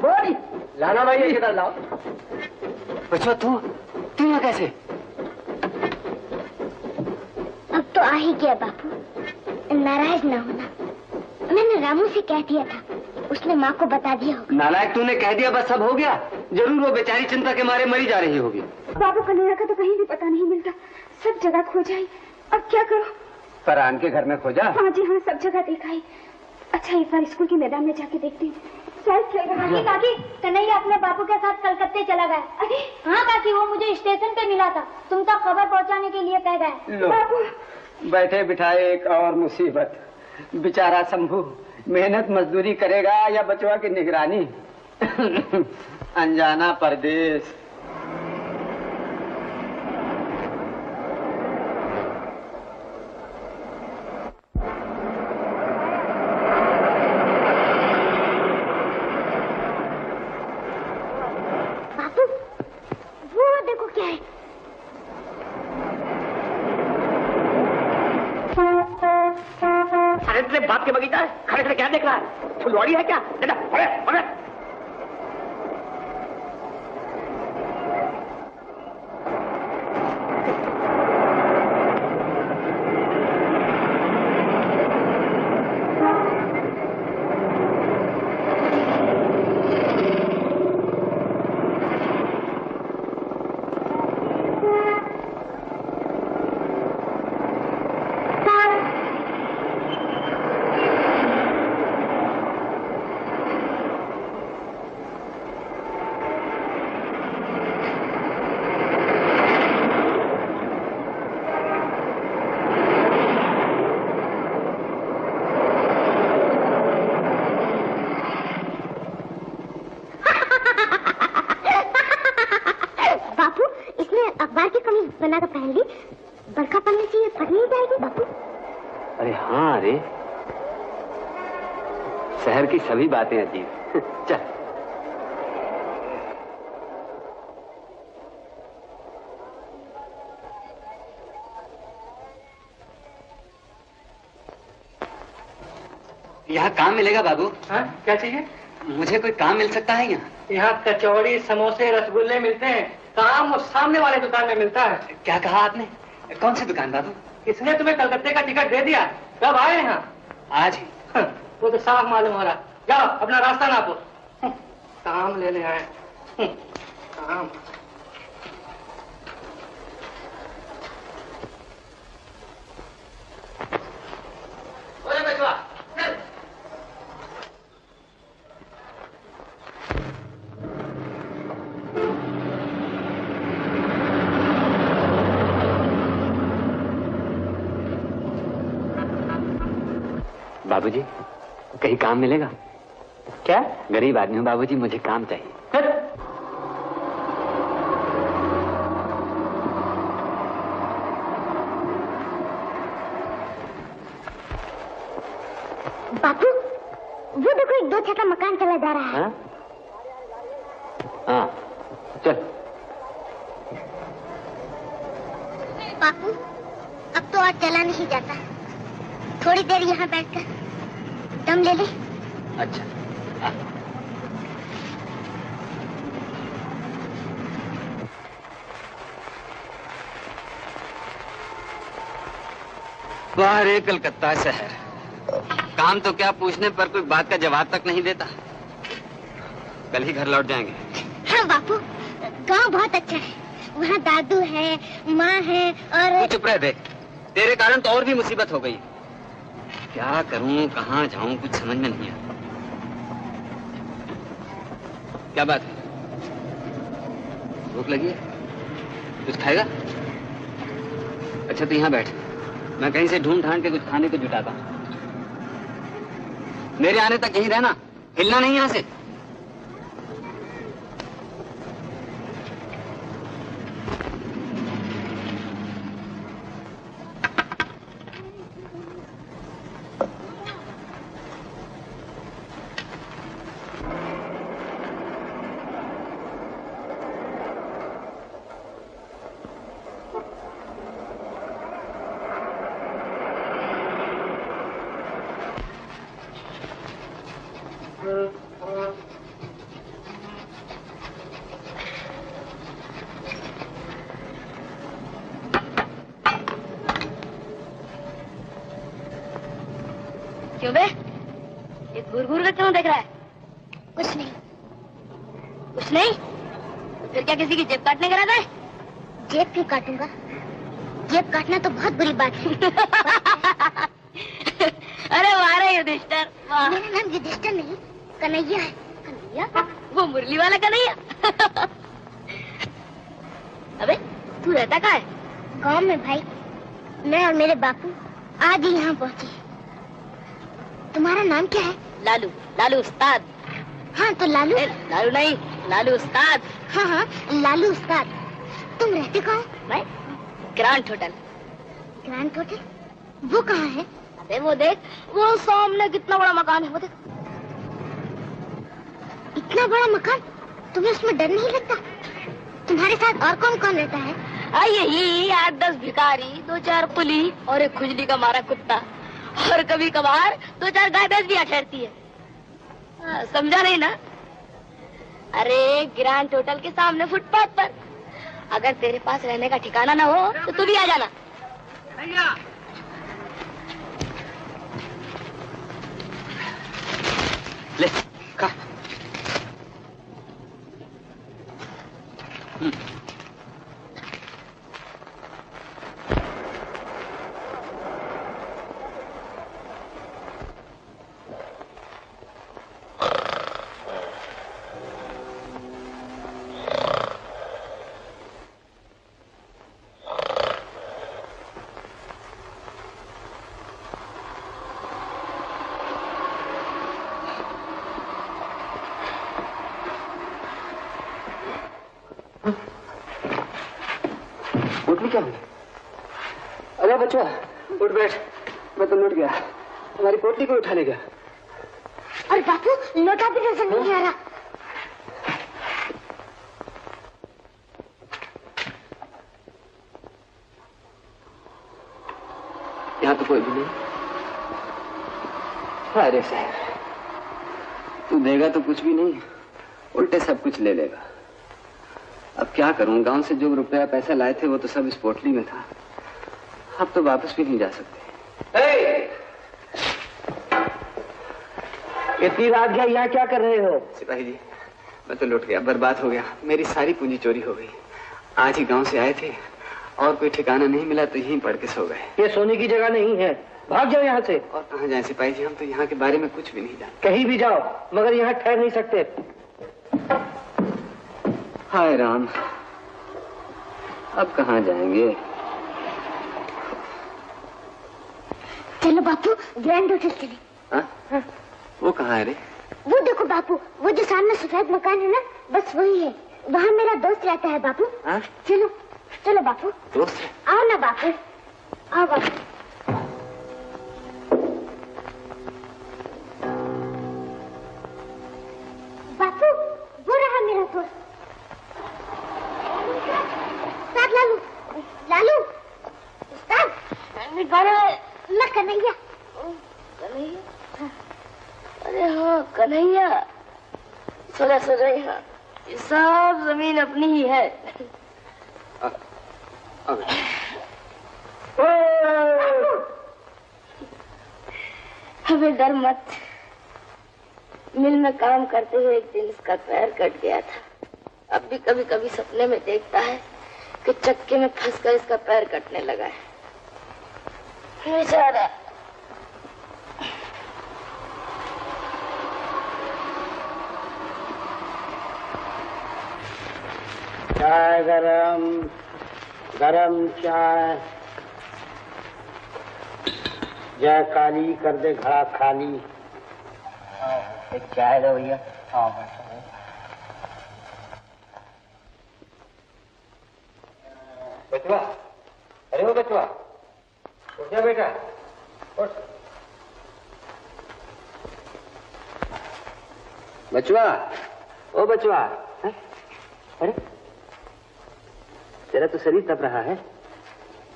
बोली लाना भाई, ये किधर लाओ। बच्चों तू यहाँ कैसे? अब तो आ ही गया बापू, नाराज ना होना। मैंने रामू से कह दिया था, उसने माँ को बता दिया होगा। नालायक, तूने कह दिया बस सब हो गया? जरूर वो बेचारी चिंता के मारे मरी जा रही होगी। बाबू कन्हैया का तो कहीं भी पता नहीं मिलता, सब जगह खोजा ही। अब क्या करो? फरहान के घर में खोजा? हाँ जी हाँ, सब जगह देखा ही। अच्छा एक बार स्कूल के मैदान में जाके देखती हूँ, शायद चल रहा है। काकी, कन्हैया अपने बापू के साथ कलकत्ते चला गया। अरे हाँ काकी, वो मुझे स्टेशन पे मिला था, तुम तक खबर पहुँचाने के लिए कह गए। बापू बैठे बिठाए एक और मुसीबत। बेचारा शंभू मेहनत मजदूरी करेगा या बचवा की निगरानी। अनजाना परदेश। बापू वो देखो क्या है। अरे तेरे बाप के बगीचा है, खड़े खड़े क्या देख रहा है? फुलवाड़ी है क्या? बेटा अरे अरे जाएगी, बरखा पड़ने से ये फट नहीं जाएगी बापू? अरे हाँ, अरे शहर की सभी बातें अजीब। चल। यहाँ काम मिलेगा बाबू? हाँ, क्या चाहिए? मुझे कोई काम मिल सकता है यहाँ? यहाँ कचौड़ी, समोसे, रसगुल्ले मिलते हैं। काम उस सामने वाले दुकान में मिलता है। क्या कहा आपने? कौन सी दुकान बाबू? किसने तुम्हें कलकत्ते का टिकट दे दिया? कब आए यहाँ? आज ही। वो तो साफ मालूम हो रहा। जाओ अपना रास्ता नापो। काम लेने आए। काम। बाबूजी, कहीं काम मिलेगा? क्या? गरीब आदमी हूँ बाबूजी, मुझे काम चाहिए। बापू, वो देखो एक 2 छत का मकान चला जा रहा है। हाँ, चल। बापू, अब तो और चला नहीं जाता। थोड़ी देर यहाँ बैठकर दम ले ले। अच्छा। वाह रे कलकत्ता शहर, काम तो क्या पूछने पर कोई बात का जवाब तक नहीं देता। कल ही घर लौट जाएंगे। हाँ बापू, गांव बहुत अच्छा है। वहाँ दादू है, माँ है और चुप रह देख, तेरे कारण तो और भी मुसीबत हो गई। क्या करूं, कहाँ जाऊं, कुछ समझ में नहीं आता। क्या बात है? भूख लगी है? कुछ खाएगा? अच्छा तो यहाँ बैठ, मैं कहीं से ढूंढ ढांड के कुछ खाने को जुटाता हूँ। मेरे आने तक यहीं रहना, हिलना नहीं यहाँ से। क्यों बे? ये घूर घूर कर क्यों देख रहा है? कुछ नहीं। कुछ नहीं? तो फिर क्या किसी की जेब काटने का इरादा है? जेब क्यों काटूंगा? जेब काटना तो बहुत बुरी बात है। अरे वाह रे युधिष्ठिर, वाह। मेरा नाम युधिष्ठिर नहीं, कन्हैया है। कन्हैया? वो मुरली वाला कन्हैया? अबे तू रहता कहाँ है? गांव में भाई। मैं और मेरे बापू आज ही यहाँ पहुँचे। तुम्हारा नाम क्या है? लालू। लालू उस्ताद। हाँ तो लालू? लालू नहीं, लालू उस्ताद। हाँ हाँ, लालू उस्ताद। तुम रहते कहाँ हो? मैं ग्रांट होटल। Grant hotel? वो कहाँ है? अबे वो देख, वो सामने कितना बड़ा मकान है, वो देख। इतना बड़ा मकान? तुम्हें उसमें डर नहीं लगता? तुम्हारे साथ और कौन कौन रहता है? यही 8-10 भिखारी, 2-4 कुली और एक खुजली का मारा कुत्ता। और कभी कभार 2-4 गाय भैंस भी ठहरती है। समझा नहीं ना? अरे ग्रैंड होटल के सामने फुटपाथ पर। अगर तेरे पास रहने का ठिकाना ना हो तो तू भी आ जाना। ले खा। क्या हुई? बचवा उठ बैठ, मैं तो लौट गया, हमारी पोटली को उठा ले गया। और बापू लोटा भी नजर नहीं आ रहा। यहाँ तो कोई भी नहीं। अरे साहब, तू देगा तो कुछ भी नहीं, उल्टे सब कुछ ले लेगा। अब क्या करूं, गांव से जो रुपया पैसा लाए थे वो तो सब इस पोटली में था, अब तो वापस भी नहीं जा सकते। इतनी रात गया, यहाँ क्या कर रहे हो? सिपाही जी, मैं तो लौट गया, बर्बाद हो गया, मेरी सारी पूंजी चोरी हो गई। आज ही गांव से आए थे और कोई ठिकाना नहीं मिला तो यहीं पड़ के सो गए। ये सोने की जगह नहीं है, भाग जाओ यहाँ से। और कहाँ जाए सिपाही जी, हम तो यहाँ के बारे में कुछ भी नहीं जानते। कहीं भी जाओ मगर यहाँ ठहर नहीं सकते। हाय राम, अब कहाँ जाएंगे? चलो बापू ग्रैंड होटल चले। हाँ? वो कहाँ है रे? वो देखो बापू, वो जो सामने सफेद मकान है ना, बस वही है। वहाँ मेरा दोस्त रहता है बापू। हाँ? चलो चलो बापू। दोस्त? आओ ना बापू, आओ बापू। बापू वो रहा मेरा दोस्त। उस्ताद लालू, लालू उस्ताद, मैं कन्हैया। कन्हैया? अरे हाँ कन्हैया, सुना हाँ, ये सब जमीन अपनी ही है। हमें डर मत, मिल में काम करते हुए एक दिन इसका पैर कट गया था। अब भी कभी कभी सपने में देखता है कि चक्के में फंसकर इसका पैर कटने लगा है। बेचारा। चाय गरम, गरम चाय। जय काली कर दे घड़ा खाली। एक चाय दो भैया। हाँ बचवा, अरे वो बचवा, उठ जा बेटा, उठ। बचवा, ओ बचवा, है? अरे तेरा तो शरीर तप रहा है,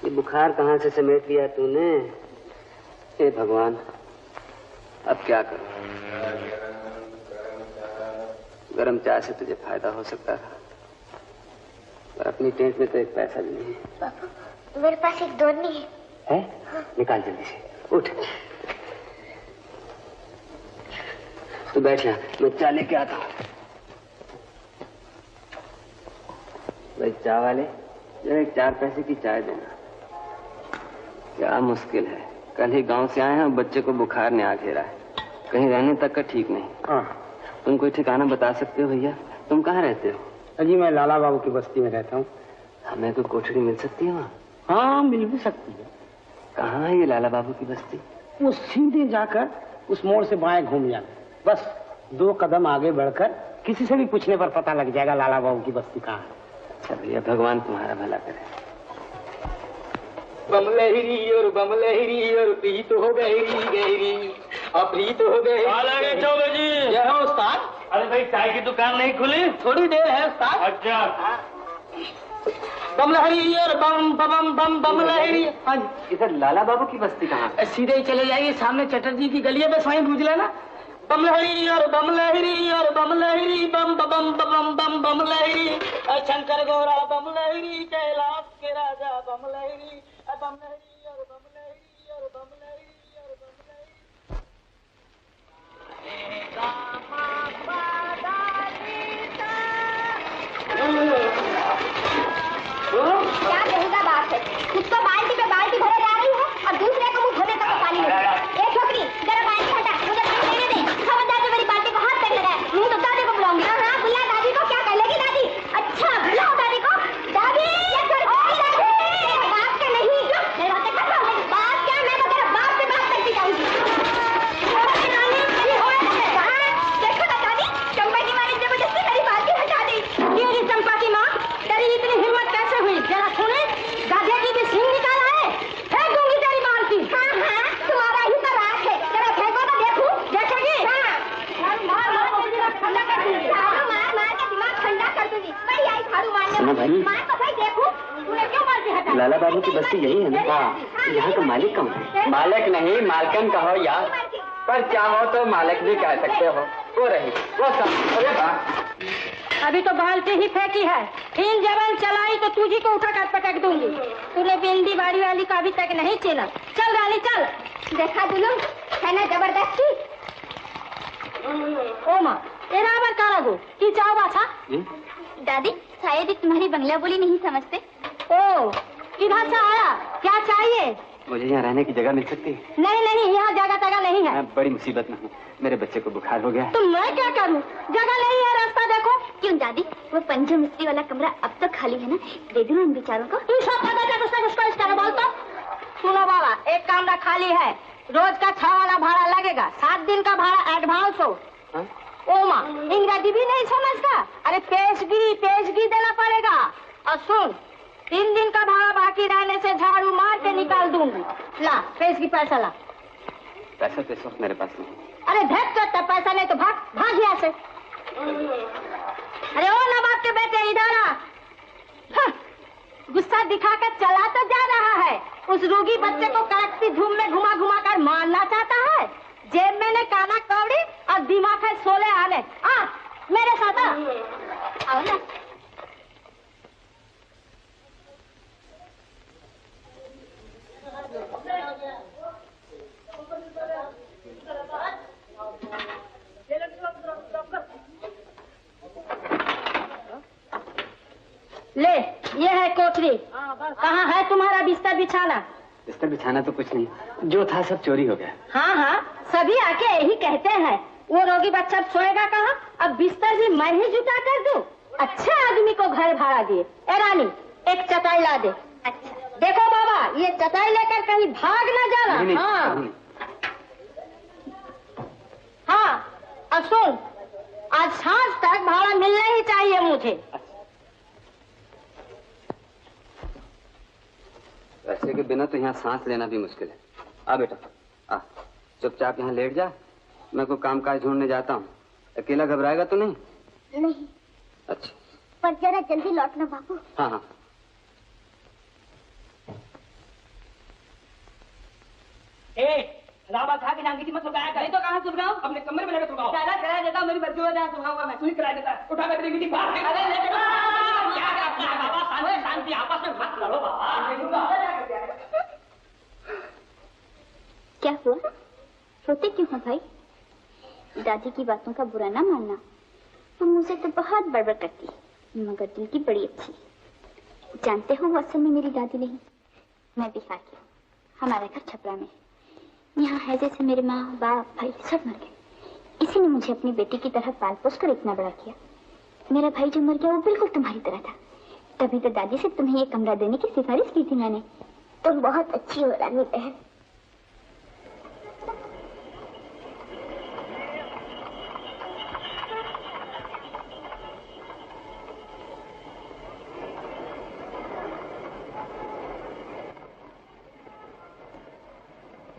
ये बुखार कहाँ से समेट लिया तूने? हे भगवान, अब क्या करूं? गरम चाय से तुझे फायदा हो सकता था, पर अपनी टेंट में तो एक पैसा भी नहीं है। बापू मेरे पास एक दोनी है। है? हाँ। निकाल जल्दी से, उठ। तू बैठ यहाँ, मैं चाय लेके आता हूँ। भाई चाय वाले, जरा एक 4 पैसे की चाय देना। क्या मुश्किल है, कल ही गांव से आए हैं, बच्चे को बुखार ने आ घेरा है, कहीं रहने तक का ठीक नहीं। हाँ। तुम कोई ठिकाना बता सकते हो भैया? तुम कहाँ रहते हो? जी मैं लाला बाबू की बस्ती में रहता हूँ। हमें कोई कोठरी मिल सकती है वहाँ? हाँ मिल भी सकती है। कहाँ है ये लाला बाबू की बस्ती? वो सीधे जाकर उस मोड़ से बाएं घूम जाना, बस 2 कदम आगे बढ़कर किसी से भी पूछने पर पता लग जाएगा लाला बाबू की बस्ती कहाँ है। अच्छा भैया, भगवान तुम्हारा भला करे। बमलहरी और प्रीत हो गहरी गहरी, प्रीत हो गई। जय हो उस्ताद। अरे भाई चाय की दुकान नहीं खुली? थोड़ी देर है उस्ताद। अच्छा। बमलहरी और बमलहरी। हाँ इधर लाला बाबू की बस्ती कहाँ? सीधे ही चले जाइए, सामने चटर्जी की गली है, बस वहीं पूछ लेना। बमलहरी और बमलहरी बम बम बम बम बमलहरी, शंकर गौरा बमलहरी, कैलाश के राजा बमलहरी, बमलहरी और बमलहरी और बमलहरी और बमलहरी। क्या कहेगा बात है, खुद तो बाल्टी पे बाल्टी भरे जा रही है और दूसरे को मुंह धोने तक पानी नहीं। एक छोकरी जरा पानी हटा, मुझे पानी लेने दे। खबरदार जो मेरी बाल्टी को हाथ तक लगाए, मुंह तो दादी को बुलाऊंगी। हाँ बुला दादी को, क्या कह लेगी दादी? अच्छा बुलाओ दादी को। दादी बात का नहीं, मेरे बात सुना भाई, देखो तूने क्यों मार के हटा? लाला बाबू की बस्ती यही है ना? यहाँ का मालिक कौन है? मालिक नहीं मालकन कहो यार, पर चाहो तो मालिक भी कह सकते हो। वो रही वो सब। अरे वाह, अभी तो बाल्टी ही फेंकी है, इन जवान चलाई तो तुझी को उठा कर पटक दूंगी। तूने बिंदी बाड़ी वाली का अभी तक नहीं चला। चल रानी चल। देखा दुल्हन है ना जबरदस्ती। ओ माँ एरा आवर कारागो की चाव बाछा। दादी शायद ही तुम्हारी बंगला बोली नहीं समझते। ओ किधर से आया, क्या चाहिए? मुझे यहाँ रहने की जगह मिल सकती है? नहीं नहीं, यहाँ जगह तगह नहीं है। मैं बड़ी मुसीबत में हूँ, मेरे बच्चे को बुखार हो गया। तो मैं क्या करूँ, जगह नहीं है, रास्ता देखो। क्यों दादी, वो पंजो मिस्त्री वाला कमरा अब तक खाली है ना, दे दूँ इन बेचारों को। तू सब पता है कुछ कुछ इस तरह बोलता। सुनो बाबा, एक कमरा खाली है, रोज का 6 वाला भाड़ा लगेगा, 7 दिन का भाड़ा एडवांस हो। ओ माँ इंग्रजी भी नहीं समझता? अरे पेशगी देना पड़ेगा। और सुन 3 दिन का भाड़ा बाकी रहने से झाड़ू मार के निकाल दूंगी। ला पेशगी पैसा ला। पैसा तो इस वक्त मेरे पास नहीं। अरे भेज करता पैसा नहीं तो भाग यहाँ से। अरे ओ नवाब के बेटे इधर आ। गुस्सा दिखाकर चला तो जा रहा है, उस रोगी बच्चे को कड़कती धूम में घुमा घुमा कर मारना चाहता है। जेब में ने काना कौड़ी और दिमाग है 16 आने। आ मेरे साथ आओ ना। ले ये है कोठरी। कहाँ है तुम्हारा बिस्तर बिछाना? बिस्तर बिछाना तो कुछ नहीं, जो था सब चोरी हो गया। हाँ हाँ सभी आके यही कहते हैं। वो रोगी बच्चा सोएगा कहाँ? अब बिस्तर भी मैं ही जुटा कर दूं? अच्छे आदमी को घर भाड़ा दिए। ए रानी एक चटाई ला दे। अच्छा देखो बाबा, ये चटाई लेकर कहीं भाग न जाना। नहीं, हाँ नहीं। हाँ और सुन, आज सांझ तक भाड़ा मिलना ही चाहिए मुझे। पैसे के बिना तो यहाँ सांस लेना भी मुश्किल है। आ बेटा आ, चुपचाप यहाँ लेट जा, मैं कोई काम काज ढूंढने जाता हूँ। अकेला घबराएगा तो नहीं? नहीं। अच्छा पर जरा जल्दी लौटना बाबू। हाँ हाँ। रामा था कि नांगी मत सुलगाया कर। तो कहाँ सुलगाऊं? अपने कमरे में लेकर सुलगाओ। ज्यादा किराया देता हूँ, मेरी मर्जी हो जाए सुलगाऊंगा मैं। तू ही किराया देता, उठा कर मीटिंग बाहर। अरे ले बाबा शांति, आपस में मत लड़ो बाबा। क्या हुआ, रोते क्यों हो भाई? दादी की बातों का बुरा ना मानना, तुम मुझे तो बहुत बड़बड़ करती, मगर दिल की बड़ी अच्छी। जानते हो वो असल में मेरी दादी नहीं, मैं बिहार की। हमारा घर छपरा में, यहाँ है जैसे मेरे माँ बाप भाई सब मर गए। इसी ने मुझे अपनी बेटी की तरह पाल पोस कर इतना बड़ा किया। मेरा भाई जो मर गया वो बिल्कुल तुम्हारी तरह था, तभी तो दादी से तुम्हें ये कमरा देने की सिफारिश की थी मैंने। तुम बहुत अच्छी हो रानी बहन।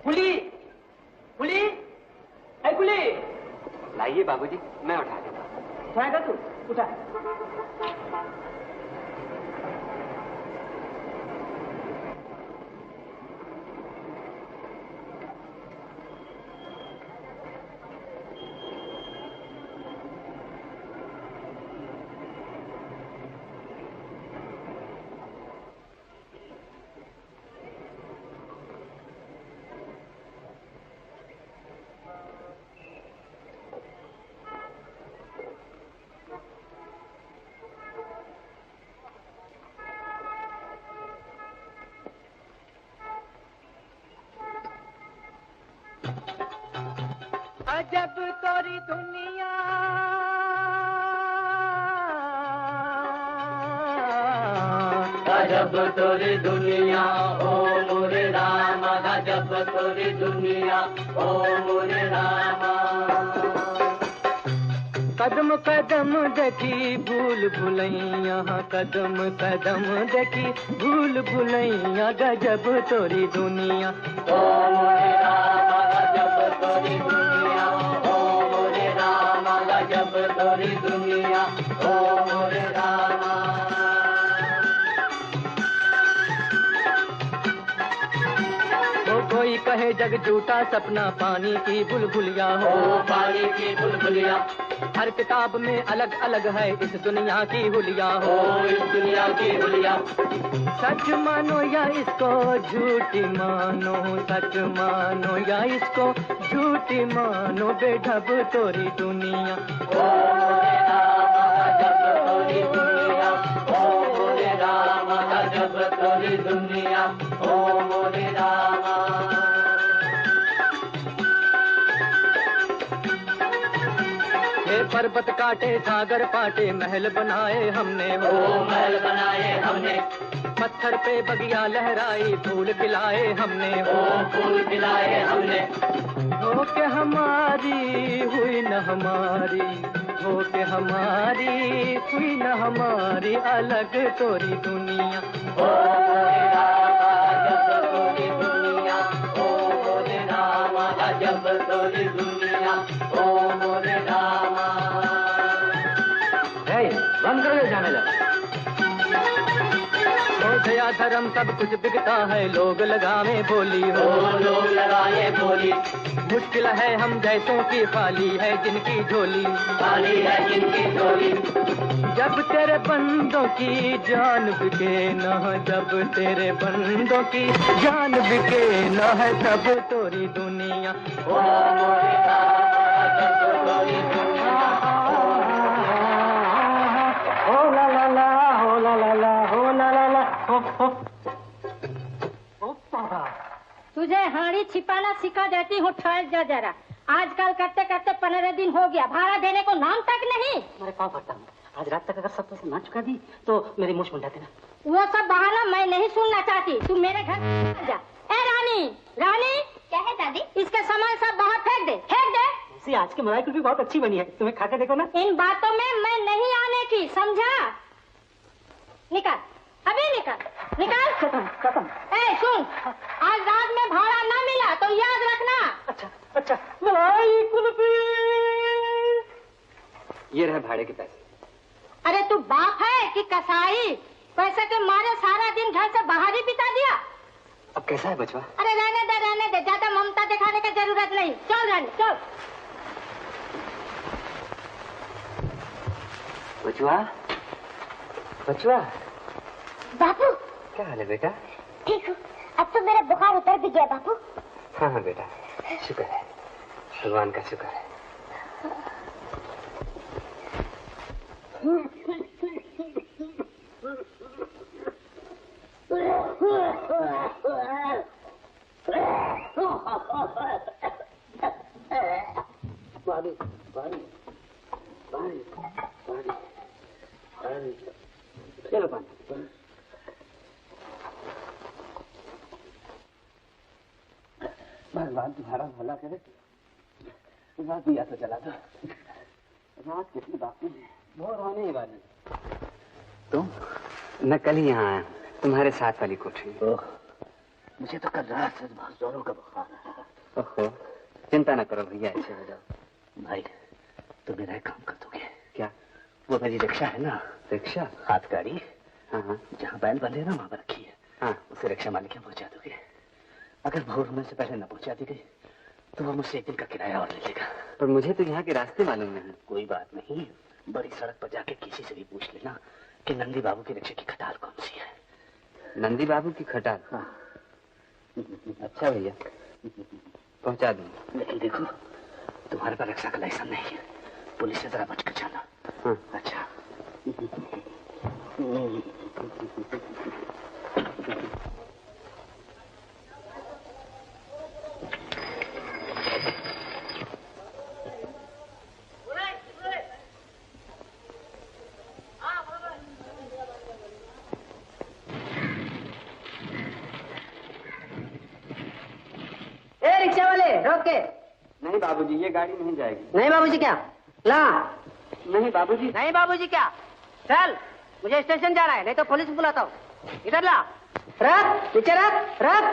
कुली, कुली, ऐ कुली। लाइए बाबूजी, मैं उठा देता। उठाएगा तू? उठा। अजब तोरी दुनिया, अजब तोरी दुनिया ओ मोरे रामा, अजब तोरी दुनिया ओ मोरे रामा। कदम कदम देखी भूल भुलैया, कदम कदम देखी भूल भुलैया, गजब तोरी दुनिया ओ मोरे रामा, गजब तोरी दुनिया ओ मोरे रामा, गजब तोरी दुनिया ओ मोरे रामा। जग झूठा सपना पानी की बुलबुलिया हो, पानी की बुलबुलिया। हर किताब में अलग अलग है इस दुनिया की हुलिया हो, इस दुनिया की हुलिया। सच मानो या इसको झूठी मानो, सच मानो या इसको झूठी मानो, बेढब तोरी दुनिया। ओ मोरे रामा जब तोरी दुनिया, ओ मोरे रामा जब तोरी दुनिया, ओ मोरे रामा। पर्वत काटे सागर पाटे महल बनाए हमने हो, महल बनाए हमने। पत्थर पे बगिया लहराई फूल खिलाए हमने हो, फूल खिलाए हमने। हो के हमारी हुई न हमारी, हो के हमारी हुई न हमारी, अलग तोरी दुनिया। ओ मोरे रामा जब तोरी दुनिया, ओ मोरे रामा जब तोरी दुनिया, ओ मोरे रामा। बंद करो जाने लगा। हो गया धर्म सब कुछ बिकता है, लोग लगावे बोली हो, लोग लगाए बोली। मुश्किल है हम जैसों की, खाली है जिनकी झोली, खाली है जिनकी झोली। जब तेरे बंदों की जान बिके न, जब तेरे बंदों की जान बिके न है, तब तोरी दुनिया। ओ मोरे रामा जब तोरी दुनिया, हो ला ला ला, हो ला ला ला, हो ला ला ला, हो हो। तुझे हाड़ी छिपाना सिखा देती हूँ, ठहर जा जरा। आजकल करते करते 15 दिन हो गया, भाड़ा देने को नाम तक नहीं। मेरे पाँव पड़ता हूँ, आज रात तक अगर सब पैसे ना चुका दी तो मेरी मुझ मुंडा देना। वो सब बहाना मैं नहीं सुनना चाहती, तू मेरे घर जा। ए रानी, रानी। क्या है दादी? इसके सामान सब बाहर फेंक दे, फेंक दे। आज की मलाई कुल्फी बहुत अच्छी बनी है, तुम्हें खा के देखो ना। इन बातों में मैं नहीं आने की, समझा? निकाल, अभी निकाल, निकाल। खत्म। ए सुन, आज रात में भाड़ा ना मिला तो याद रखना। अच्छा अच्छा, मलाई कुल्फी। ये रहे भाड़े के पैसे। अरे तू बाप है कि कसाई? पैसे के मारे सारा दिन घर से बाहर ही बिता दिया। अब कैसा है बचवा? अरे रहने दे, ज्यादा ममता दिखाने की जरूरत नहीं। चल रानी चल। बचवा, बचवा। बापू क्या हाल है बेटा? ठीक हूँ, अब तो मेरा बुखार उतर भी गया बापू। हाँ हाँ बेटा, शुक्र है, भगवान का शुक्र है। चलो पानी। भगवान तुम्हारा भला करे, रात दिया तो चला दो। रात कितनी बाकी है, बहुत होने ही वाली। तुम? मैं कल ही यहाँ आया, तुम्हारे साथ वाली कोठरी। मुझे तो कल रात से बहुत जोरों का बुखार है। ओहो, चिंता न करो भैया, ऐसे हो जाओ। भाई तुम मेरा एक काम कर दोगे क्या? वो मेरी रिक्शा है ना, रिक्शा? हाथ गाड़ी, हाँ, जहाँ बैल बंधे ना वहाँ पर रखी है। हाँ, उसे रिक्शा मालिक के पहुँचा दोगे। अगर भोर होने से पहले न पहुँचा दी गई तो वो मुझसे एक दिन का किराया और ले लेगा। पर मुझे तो यहाँ के रास्ते मालूम नहीं। कोई बात नहीं, बड़ी सड़क पर जाके किसी से भी पूछ लेना कि नंदी बाबू की रिक्शा की खटाल कौन सी है। नंदी बाबू की खटाल? हाँ। अच्छा भैया, पहुँचा दूंगा। लेकिन देखो, तुम्हारे पास रिक्शा का लाइसेंस नहीं है, पुलिस से जरा बच कर जाना। हाँ। अच्छा। रिक्शा वाले रोक के। नहीं बाबूजी, ये गाड़ी नहीं जाएगी। नहीं बाबूजी क्या? ला। नहीं बाबूजी। नहीं बाबूजी क्या? चल, मुझे स्टेशन जाना है, नहीं तो पुलिस बुलाता हूँ। इधर ला। रख, नीचे रख, रख।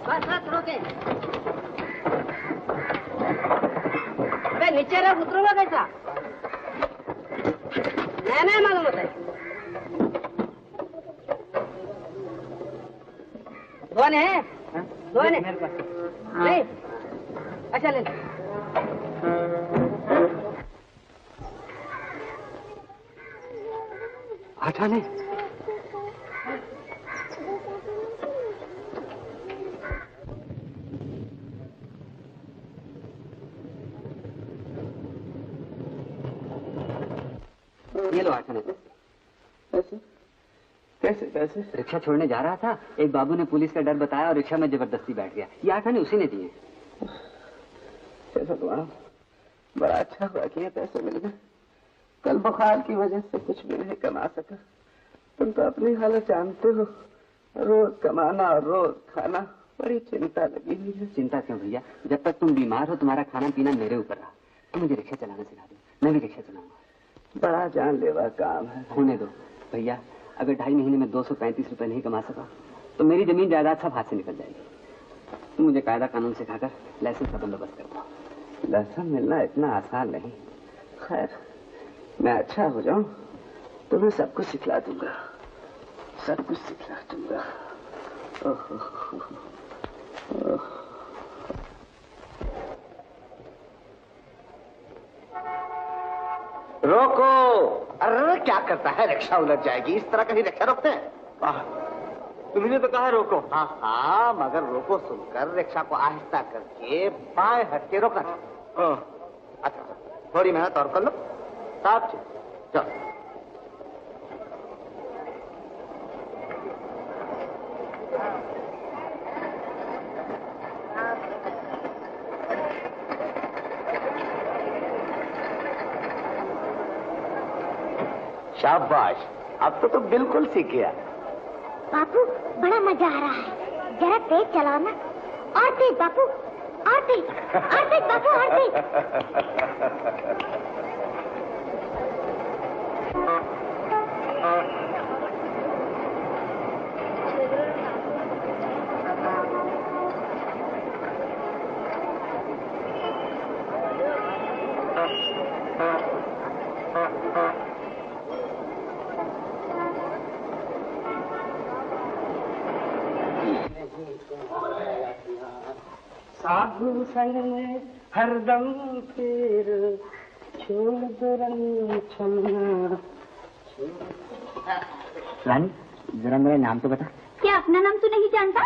बस बस रोके। अबे नीचे रख, उतरूंगा कैसा? नहीं मालूम होता है। दो आने हैं? दो आने? नहीं? अच्छा ले। आठ आने? ये लो 8 आने। कैसे कैसे कैसे? रिक्शा छोड़ने जा रहा था, एक बाबू ने पुलिस का डर बताया और रिक्शा में जबरदस्ती बैठ गया। ये 8 आने उसी ने दिए। भगवान, बड़ा अच्छा हुआ कि ये पैसे मिल गए। कल बुखार की वजह से कुछ भी नहीं कमा सका। तुम तो अपनी हालत जानते हो, रोज कमाना और रोज खाना, बड़ी चिंता लगी हुई है। चिंता क्यों भैया, जब तक तुम बीमार हो तुम्हारा खाना पीना मेरे ऊपर रहा। तुम मुझे रिक्शा चलाना सिखा दो, मैं भी रिक्शा चलाऊंगा। बड़ा जानलेवा काम है। होने दो भैया, अगर 2.5 महीने में 235 रुपए नहीं कमा सका तो मेरी जमीन जायदाद सब हाथ से निकल जाएगी। तुम मुझे कायदा कानून सिखाकर लाइसेंस का बंदोबस्त कर दो। लाइसेंस मिलना इतना आसान नहीं। खैर, मैं अच्छा हो जाऊं तो मैं सब कुछ सिखला दूंगा, सब कुछ सिखला दूंगा। रोको! अरे क्या करता है, रिक्शा उलझ जाएगी। इस तरह कहीं रिक्शा रोकते हैं? तुमने तो कहा रोको। हाँ हाँ, मगर रोको सुनकर रिक्शा को आहिस्ता करके बाएं हट के रोकना चाहिए। अच्छा, थोड़ी मेहनत और कर लो। साफ चलो। शाबाश, अब तो तुम बिल्कुल सीख गया। बापू, बड़ा मजा आ रहा है। जरा तेज चलाओ ना। और तेज बापू, और तेज, और तेज बापू, और तेज। साधु संग में हरदम फिर छोड़ दो रंग छलना। रानी, जरा मेरा नाम तो बता। क्या अपना नाम तू नहीं जानता?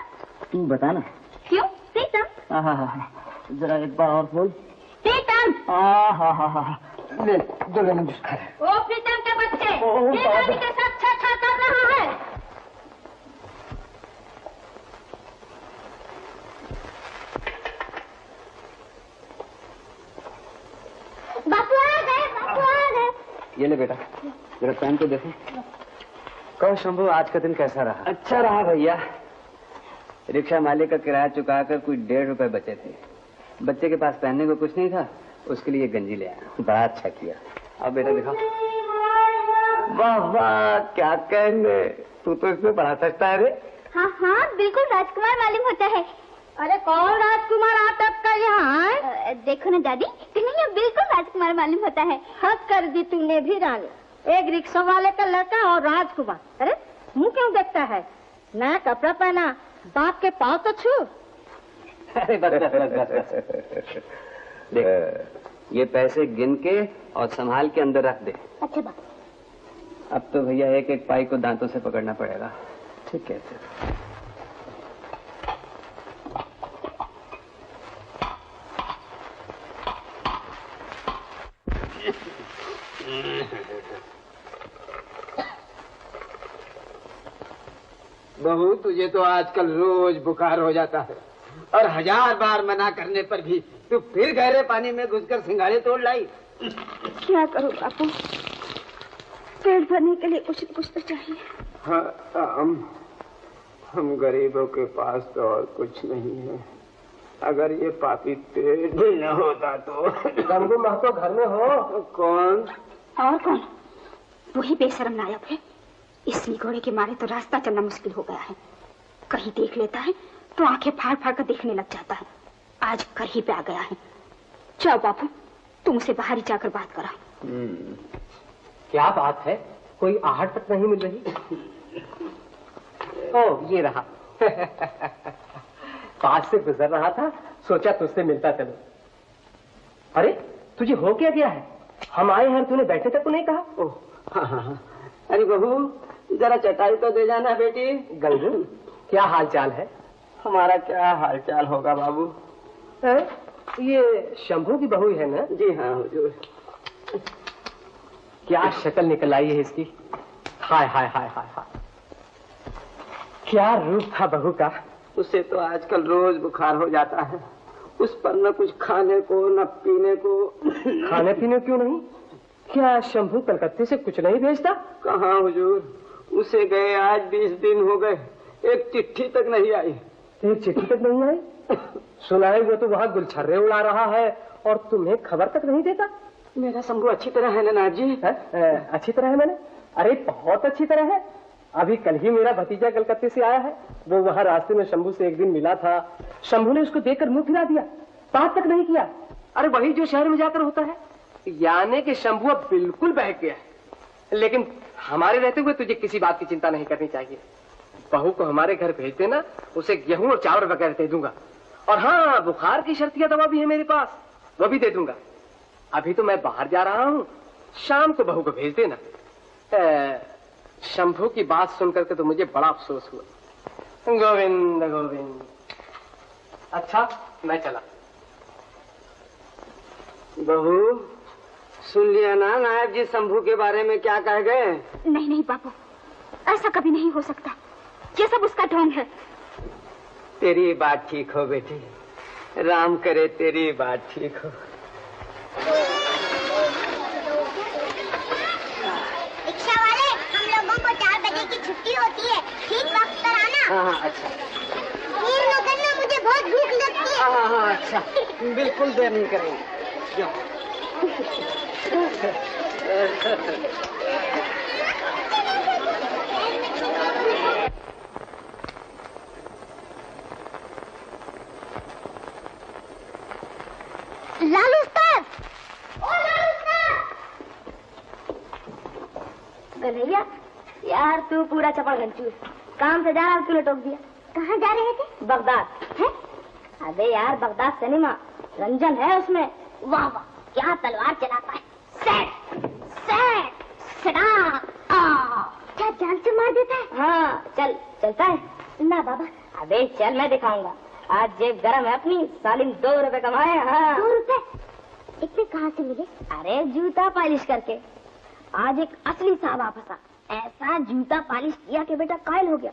तू बता ना। क्यों? प्रीतम। हाँ, जरा एक बार और बोल। प्रीतम। हाँ, ले दो लेमन जूस खा। ओ प्रीतम के बच्चे, ये रानी के साथ छेड़छाड़ कर रहा है। बापू आ गए, बापू आ गए। ये ले बेटा, जरा पहन के देखो। कहो शंभू, आज का दिन कैसा रहा? अच्छा रहा भैया। रिक्शा मालिक का किराया चुकाकर कुछ 1.5 रुपए बचे थे। बच्चे के पास पहनने को कुछ नहीं था, उसके लिए गंजी ले आया। बड़ा अच्छा किया। अब बेटा दिखाओ। वाह वाह, क्या कहने, तू तो इसमें बड़ा सस्ता है रे। हाँ हाँ, बिल्कुल राजकुमार मालूम होता है। अरे कौन राजकुमार आप तक का यहाँ है? देखो ना दादी, तुम्हें ये बिल्कुल राजकुमार मालूम होता है। हद कर दी तूने भी रानी। एक रिक्शा वाले का लड़का और राजकुमार। अरे मुंह क्यों देखता है? नया कपड़ा पहना, बाप के पाँव तो छू। अरे बस। देख, ये पैसे गिन के और संभाल के अंदर रख दे। अच्छा बाप। अब तो भैया एक एक पाई को दांतों से पकड़ना पड़ेगा। ठीक है। बहू, तुझे तो आजकल रोज बुखार हो जाता है और 1000 बार मना करने पर भी तू फिर गहरे पानी में घुसकर सिंगाड़े तोड़ लाई। क्या करूं बापू, पेट भरने के लिए कुछ न कुछ तो चाहिए। हाँ, हम गरीबों के पास तो और कुछ नहीं है। अगर ये पापी पेट भी न होता तो। गंगू महतो घर में हो? कौन? और कौन? वही बेशरम नायक है। इस निगोड़े के मारे तो रास्ता चलना मुश्किल हो गया है। कहीं देख लेता है तो आंखें फाड़ फाड़ कर देखने लग जाता है। आज कर ही पे आ गया है। जाओ बापू, तुम उसे बाहर ही जाकर बात करा। क्या बात है? कोई आहट तक नहीं मिल रही। ओ, ये रहा। पास से गुजर रहा था, सोचा तुझसे मिलता चलो। अरे तुझे हो क्या गया है? हम आए हैं, तूने बैठने तक को नहीं कहा। ओह हाँ हाँ हाँ। अरे बहू जरा चटाई तो दे जाना बेटी। गंगू क्या हाल चाल है? हमारा क्या हाल चाल होगा बाबू। ये शंभू की बहू है ना? जी हाँ हुजूर। क्या शक्ल निकल आई है इसकी। हाय हाय हाय हाय हाय, क्या रूप था बहू का। उसे तो आजकल रोज बुखार हो जाता है। उस पर न कुछ खाने को न पीने को। खाने पीने क्यों नहीं? क्या शंभू कलकत्ते से कुछ नहीं भेजता? कहाँ हुजूर, उसे गए आज 20 दिन हो गए, एक चिट्ठी तक नहीं आई। एक चिट्ठी तक नहीं आई? सुना है वो तो वहाँ गुलछर्रे उड़ा रहा है और तुम्हें खबर तक नहीं देता। मेरा शंभू अच्छी तरह है ना नाथ जी? अच्छी तरह है मैंने? अरे बहुत अच्छी तरह है। अभी कल ही मेरा भतीजा कलकत्ते से आया है, वो वहाँ रास्ते में शंभू से एक दिन मिला था। शंभू ने उसको देखकर मुंह फिरा दिया, बात तक नहीं किया। अरे वही जो शहर में जाकर होता है। यानी कि शंभू अब बिल्कुल बहक गया है। लेकिन हमारे रहते हुए तुझे किसी बात की चिंता नहीं करनी चाहिए। बहू को हमारे घर भेज देना, उसे गेहूं और चावल वगैरह दे दूंगा। और हाँ, बुखार की शर्तिया दवा भी है मेरे पास, वो भी दे दूंगा। अभी तो मैं बाहर जा रहा हूँ, शाम को बहू को भेज देना। शंभू की बात सुनकर के तो मुझे बड़ा अफसोस हुआ। गोविंद गोविंद। अच्छा मैं चला। बहू सुन लिया ना नायब जी शंभू के बारे में क्या कह गए? नहीं नहीं बाबू, ऐसा कभी नहीं हो सकता। ये सब उसका ढोंग है। तेरी बात ठीक हो बेटी, राम करे तेरी बात ठीक हो। रिक्शा वाले, हम लोगों को 4 बजे की छुट्टी होती है, ठीक वक्त पर आना। हाँ अच्छा। देर न करना, मुझे बहुत भूख लगती है। हाँ अच्छा, बिल्कुल देर नहीं करेंगे। जाओ। लालू उस्ताद, ओ लालू उस्ताद। कन्हैया यार तू पूरा चपड़ गंचू, काम से जा रहा तूने टोक दिया। कहाँ जा रहे थे? बगदाद है? अबे यार बगदाद सिनेमा, रंजन है उसमें। वाह वाह, क्या तलवार चलाता है। सेट सेट सटा, क्या जान से मार देता है। हाँ चल, चलता है ना बाबा। अबे चल मैं दिखाऊंगा। आज जेब गरम है अपनी, सालिम 2 रुपए कमाए। हाँ 2 रुपए? इतने कहाँ से मिले? अरे जूता पॉलिश करके। आज एक असली साहब फंसा, ऐसा जूता पॉलिश किया कि बेटा कायल हो गया।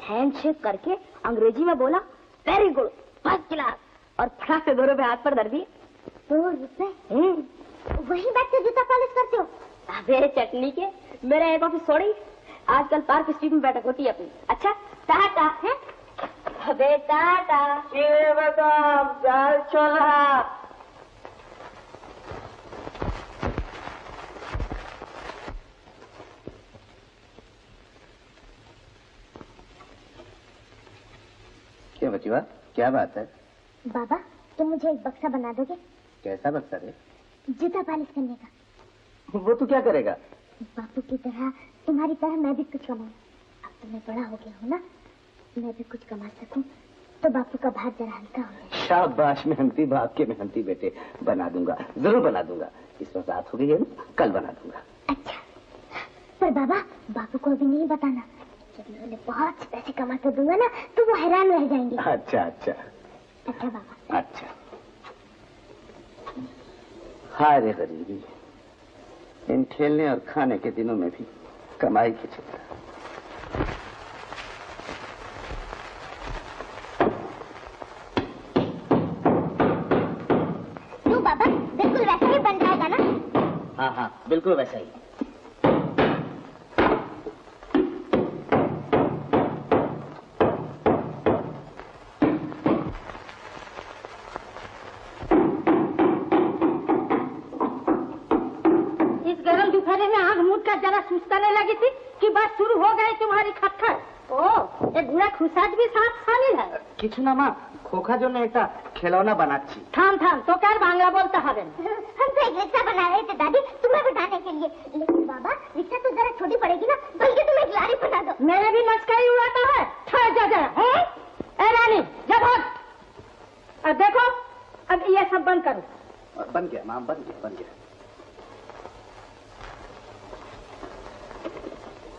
हैंडशेक करके अंग्रेजी में बोला वेरी गुड, फर्स्ट क्लास, और फटाक से 2 रुपए हाथ पर धर दिए। 2 रुपए? वही बैठ के जूता पॉलिश करते हो? अबे चटनी के, मेरा एक ऑफिस छोड़ी, आजकल पार्क स्ट्रीट में बैठक होती है अपनी। अच्छा टाटा है? अबे टाटा। ये बता जाल चला। क्या बचवा, क्या बात है? बाबा तुम मुझे एक बक्सा बना दोगे? कैसा बक्सा रे? जूता पॉलिश करने का। वो तू क्या करेगा? बापू की तरह, तुम्हारी तरह मैं भी कुछ कमाऊं। अब तो मैं बड़ा हो गया हूँ ना, मैं भी कुछ कमा सकूं तो बापू का भार जरा हल्का हो जाए। शाबाश मेहनती बाप के मेहनती बेटे, बना दूंगा, जरूर बना दूंगा। इस वक्त रात हो गई है ना, कल बना दूंगा। अच्छा, पर बाबा बापू को अभी नहीं बताना। जब मैं उन्हें बहुत से पैसे कमा कर दूंगा ना, तो वो हैरान रह जाएंगे। अच्छा अच्छा अच्छा बाबा। अच्छा। हाय रे गरीबी, इन खेलने और खाने के दिनों में भी कमाई की चिंता। तू बाबा बिल्कुल वैसा ही बन जाएगा ना? हाँ हाँ बिल्कुल वैसा ही। जरा सुस्ताने लगी थी कि बस शुरू हो गई तुम्हारी खटखट। ओ ये गुड़ा खुशाद भी साथ शामिल है। किछु ना माँ, खोखा जो ने एक खिलौना बनाची। थाम थाम तो क्या बांग्ला बोलता है? हम तो एक रिक्शा बना रहे थे दादी, तुम्हें बिठाने के लिए। लेकिन बाबा रिक्शा तो जरा छोटी पड़ेगी ना, बल्कि तुम एक लारी बना दो। मेरे भी मस्करी उड़ाता है। ठहर जा जरा। ए रानी जब सब बंद करो। बन गया माम, बन गया।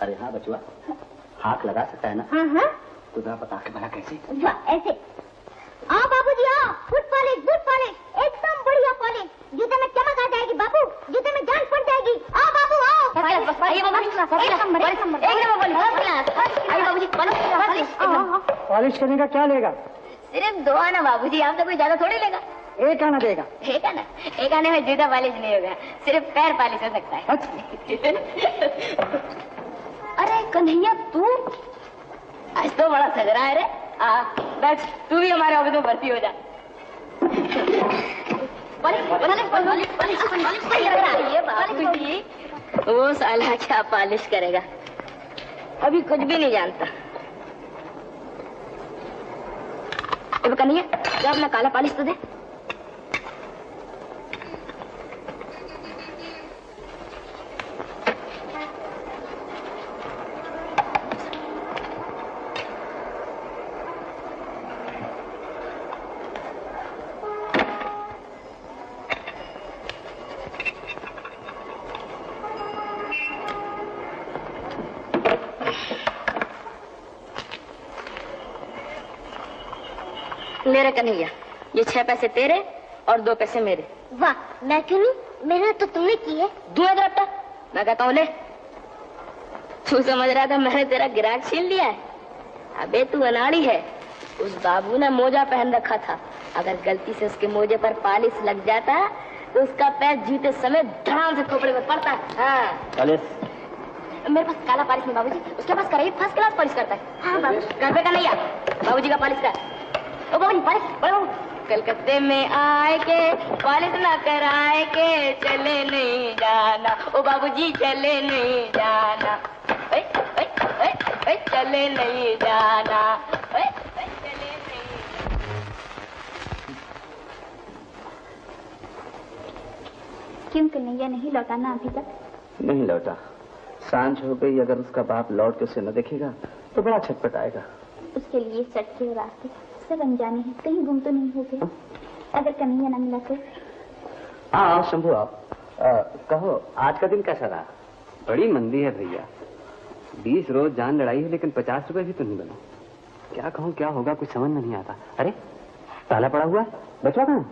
अरे हाँ बचुआ, हाथ लगा सकता है ना? हाँ हाँ। तो जरा बता के भला कैसे? ऐसे। आओ बाबूजी आओ, गुड पॉलिश एकदम बढ़िया पॉलिश। जूते में चमक आ जाएगी बाबू, जूते में जान पड़ जाएगी। आओ बाबू आओ। पॉलिश करने का क्या लेगा? सिर्फ 2 आना बाबूजी, आप तो कोई ज्यादा थोड़ी लेगा। 1 आना देगा। 1 आना? 1 आने में जूता पॉलिश नहीं होगा, सिर्फ पैर पॉलिश हो सकता है। अरे कन्हैया तू आज तो बड़ा सज रहा है रे। बस तू भी हमारे ऑफिस में भर्ती हो जा। वो साला क्या पॉलिश करेगा, अभी कुछ भी नहीं जानता। कन्हैया क्या अपना काला पॉलिश तो दे। मेरे कन्हैया, ये 6 पैसे तेरे और 2 पैसे मेरे। वाह, मैं क्यों नहीं? मेहनत तो तुमने की है। दूर रट्टा, मैं कहता हूँ ले। तू समझ रहा था मैंने तेरा गिराक छीन लिया है? अबे तू अनाड़ी है। उस बाबू ने मोजा पहन रखा था, अगर गलती से उसके मोजे पर पॉलिश लग जाता तो उसका पैर जूते समेत धड़ाम से खोपड़े में पड़ता। हाँ मेरे पास काला पॉलिश नहीं बाबूजी, उसके पास कराइए फर्स्ट क्लास पॉलिश करता है। हाँ बाबू, घर पे का नहीं है बाबूजी का पॉलिश का। ओ बाबूजी पॉलिश बड़ो। कलकत्ते में आए के पॉलिश ना कराए के चले नहीं जाना। ओ बाबूजी चले नहीं जाना। ओए ओए ओए ओए चले नहीं जाना। ओए ओए चले नहीं। क्यों कन्हैया नहीं लौटाना अभी तक? नहीं लौटा। सांझ हो गई, अगर उसका बाप लौट के उसे न देखेगा तो बड़ा छटपटाएगा। उसके लिए सड़कें रास्ते सब अनजाने हैं, कहीं गुम तो नहीं हो गए? अगर कन्हैया न मिला तो? हाँ शंभू आप कहो आज का दिन कैसा रहा? बड़ी मंदी है भैया, 20 रोज जान लड़ाई है लेकिन 50 रुपए भी तो नहीं बना। क्या कहूँ क्या होगा कुछ समझ में नहीं आता। अरे ताला पड़ा हुआ है, बचवा कहाँ?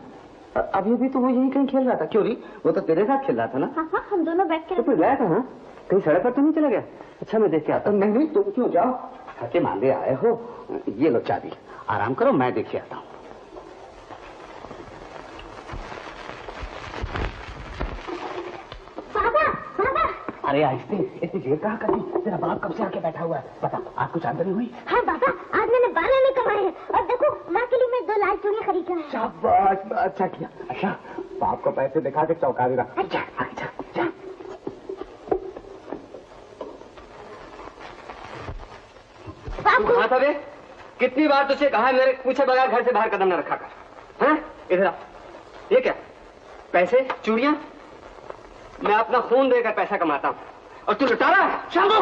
अभी भी तो वो यहीं कहीं खेल रहा था। क्यों नहीं, वो तो तेरे साथ खेल रहा था ना? हाँ हम दोनों बैठ के। तो फिर गया कहाँ? कहीं सड़क पर तो नहीं चला गया? अच्छा मैं देख के आता हूँ। नहीं तुम क्यों जाओ, थके मांदे आए हो। ये लो चाबी, आराम करो, मैं देख के आता हूँ। अरे आहिस्ते, इतनी देर कहाँ कर दी? तेरा बाप कब से आके बैठा हुआ है? बता आज कुछ आमदनी हुई? हाँ बाबा, आज मैंने 12 नहीं कमाए हैं। और देखो माँ के लिए मैं 2 लाल चूड़ियाँ खरीद कर। शाबाश, अच्छा किया। अच्छा बाप को पैसे दिखा के चौंका देगा। अच्छा अच्छा अच्छा। कहाँ था बे? कितनी बार तुझे कहा है मेरे पूछे बगैर घर से बाहर कदम न रखा कर। हैं? इधर आ। ये क्या? पैसे, चूड़ियाँ? मैं अपना खून देकर पैसा कमाता हूँ और तू लुटा रहा है। शंभू,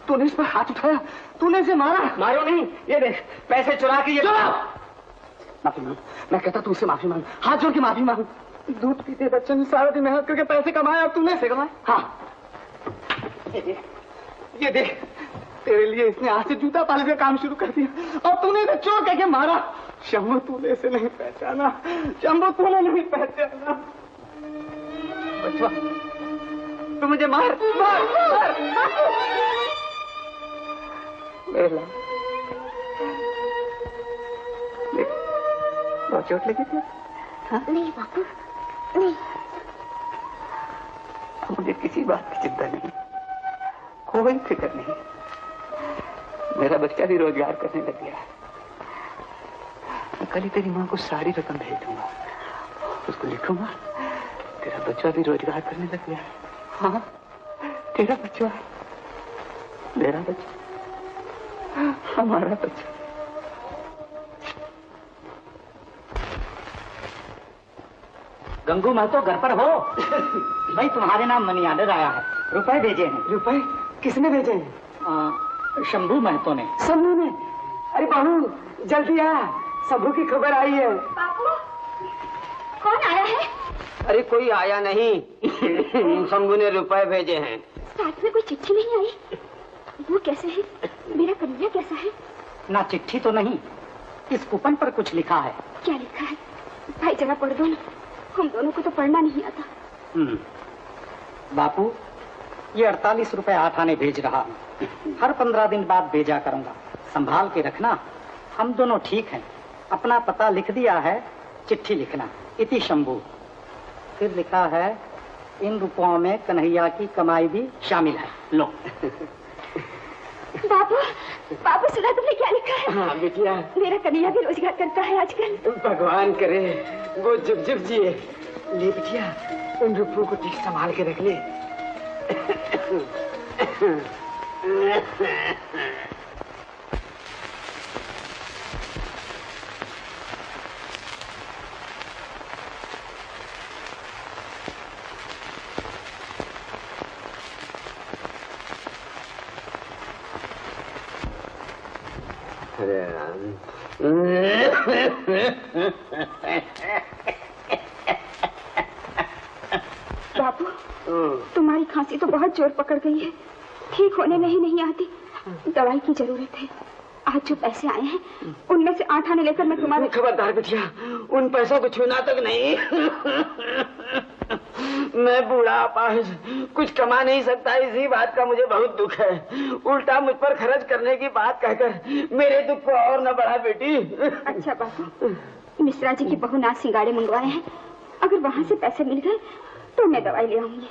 तूने इस पर हाथ उठाया, तूने इसे मारा? मारो नहीं, ये देख पैसे चुरा के ये। माफी मांग, मैं कहता तू इससे माफी मांग, हाथ जोड़ के माफी मांग। दूध पीते बच्चे ने सारा दिन मेहनत करके पैसे कमाए और तूने इसे कमाए। हाँ ये देख तेरे लिए इसने आज से जूता पालिश का काम शुरू कर दिया और तूने इसे चोर करके मारा। शंभू तूने इसे नहीं पहचाना, शंभू तूने नहीं पहचाना। बचवा तू मुझे मार मार मार। मेरे लाल बहुत चोट लगी थी? हाँ? नहीं बापू नहीं। मुझे किसी बात की चिंता नहीं, कोई फिक्र नहीं। मेरा बच्चा भी रोजगार करने लग गया। कल ही तेरी माँ को सारी रकम भेज दूंगा, उसको लिखूंगा तेरा बच्चा भी रोजगार करने लग गया। हाँ तेरा बच्चा, मेरा बच्चा, हमारा बच्चा। गंगू महतो घर पर हो? भाई तुम्हारे नाम मनी ऑर्डर आया है, रुपए भेजे हैं। रुपए किसने भेजे हैं? शंभू महतो ने। शंभू ने? अरे बाबू जल्दी आ, शंभू की खबर आई है। कौन आया है? अरे कोई आया नहीं। शंभू ने रुपए भेजे हैं। साथ में कोई चिट्ठी नहीं आई? वो कैसे है? मेरा कन्हैया कैसा है? ना चिट्ठी तो नहीं, इस कूपन पर कुछ लिखा है। क्या लिखा है? भाई जरा पढ़ दो ना, हम दोनों को तो पढ़ना नहीं आता। बापू, ये 48 रुपए 8 आने भेज रहा हूँ। हर 15 दिन बाद भेजा करूंगा, संभाल के रखना। हम दोनों ठीक हैं। अपना पता लिख दिया है, चिट्ठी लिखना। इति शंभू। फिर लिखा है, इन रुपयों में कन्हैया की कमाई भी शामिल है। लो। बाबू, बाबू सुना तुमने क्या लिखा है? हाँ बिटिया, मेरा कन्हैया भी रोजगार करता है आजकल। भगवान करे वो जुग जुग जिए। ले बिटिया, उन रुपयों को ठीक संभाल के रख ले। बाबू, तुम्हारी खांसी तो बहुत जोर पकड़ गई है, ठीक होने नहीं आती। दवाई की जरूरत है। आज जो पैसे आए हैं उनमें से 8 आने लेकर मैं तुम्हारे। खबरदार बिटिया, उन पैसों को छूना तक नहीं। मैं बूढ़ा अपाहिज कुछ कमा नहीं सकता, इसी बात का मुझे बहुत दुख है। उल्टा मुझ पर खर्च करने की बात कहकर मेरे दुख को और न बढ़ा बेटी। अच्छा बाबू, मिश्रा जी की बहू नाथ सिंगाड़े मंगवाए हैं, अगर वहाँ से पैसे मिल गए तो मैं दवाई ले आऊंगी।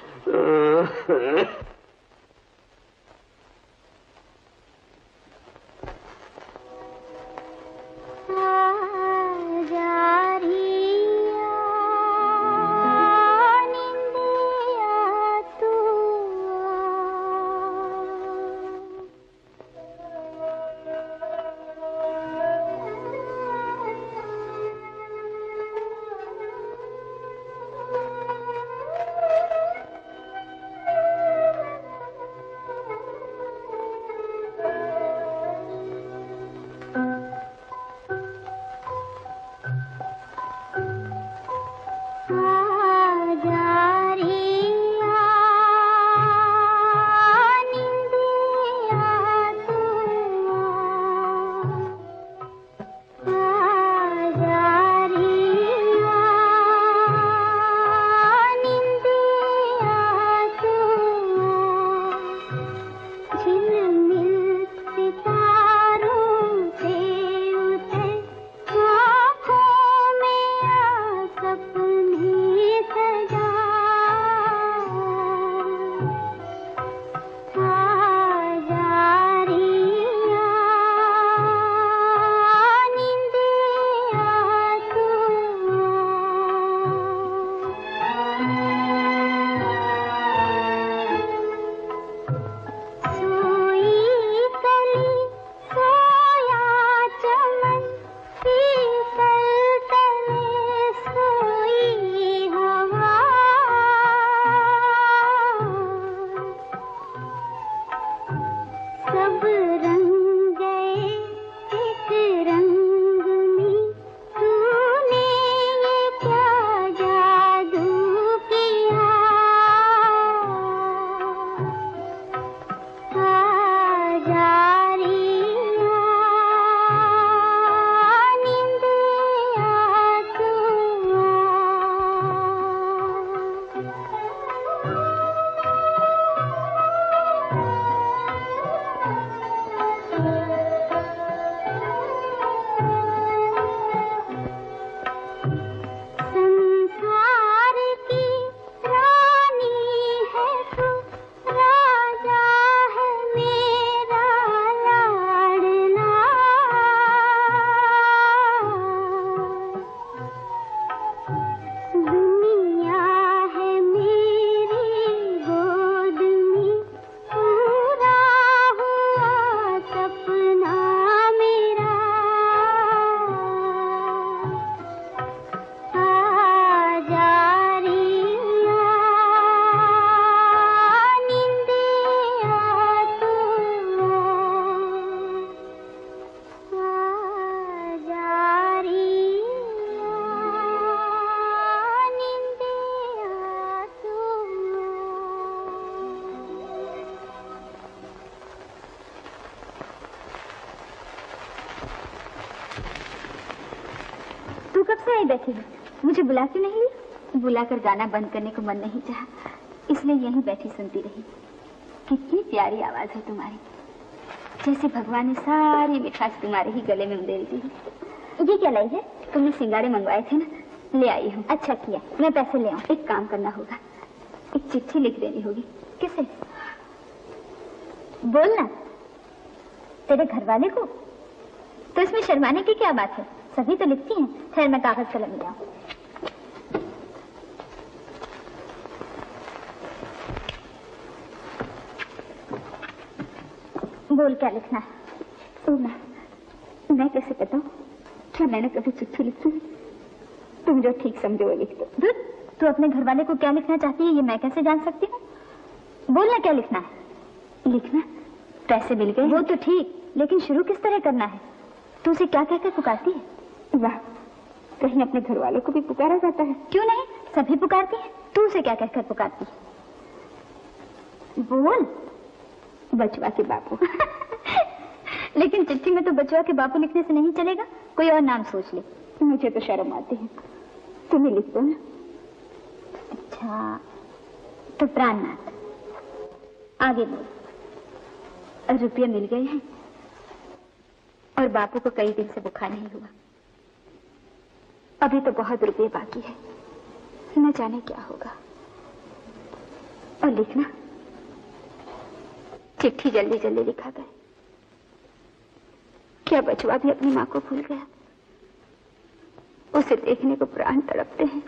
तू कब से आई बैठी है? मुझे बुला क्यों नहीं ली? बुलाकर गाना बंद करने को मन नहीं चाहा, इसलिए यहीं बैठी सुनती रही। कितनी प्यारी आवाज है तुम्हारी, जैसे भगवान ने सारी मिठास तुम्हारे ही गले में उधेड़ दी। ये क्या लाई है? तुमने सिंगारे मंगवाए थे ना, ले आई हूँ। अच्छा किया, मैं पैसे ले आऊँ। एक काम करना होगा, एक चिट्ठी लिख देनी होगी। किसे? बोलना, तेरे घर वाले को। तो इसमें शर्माने की क्या बात है, सभी तो लिखती हैं। खैर मैं कागज कलम ले आऊँ। बोल क्या लिखना है? मैं कैसे बताऊं? क्या मैंने कभी चिट्ठी लिखी? तुम जो ठीक समझो वो लिख दो। तू अपने घर वाले को क्या लिखना चाहती है ये मैं कैसे जान सकती हूँ? बोलना क्या लिखना है। लिखना पैसे मिल गए वो तो ठीक, लेकिन शुरू किस तरह करना है? तू उसे क्या कहकर पुकारती है? वाह, कहीं अपने घर वालों को भी पुकारा जाता है? क्यों नहीं, सभी पुकारती है। तू उसे क्या कहकर पुकारती है? बोल। बचवा के बापू। लेकिन चिट्ठी में तो बचवा के बापू लिखने से नहीं चलेगा, कोई और नाम सोच ले। मुझे तो शर्म आती है, तुम्हें लिख दो ना। अच्छा तो प्राणनाथ, आगे बोल। रुपये मिल गए हैं और बापू को कई दिन से बुखार नहीं हुआ। अभी तो बहुत रुपये बाकी है, न जाने क्या होगा। और लिखना, चिट्ठी जल्दी जल्दी लिखा गया। क्या बचवा भी अपनी माँ को भूल गया? उसे देखने को प्राण तड़पते हैं,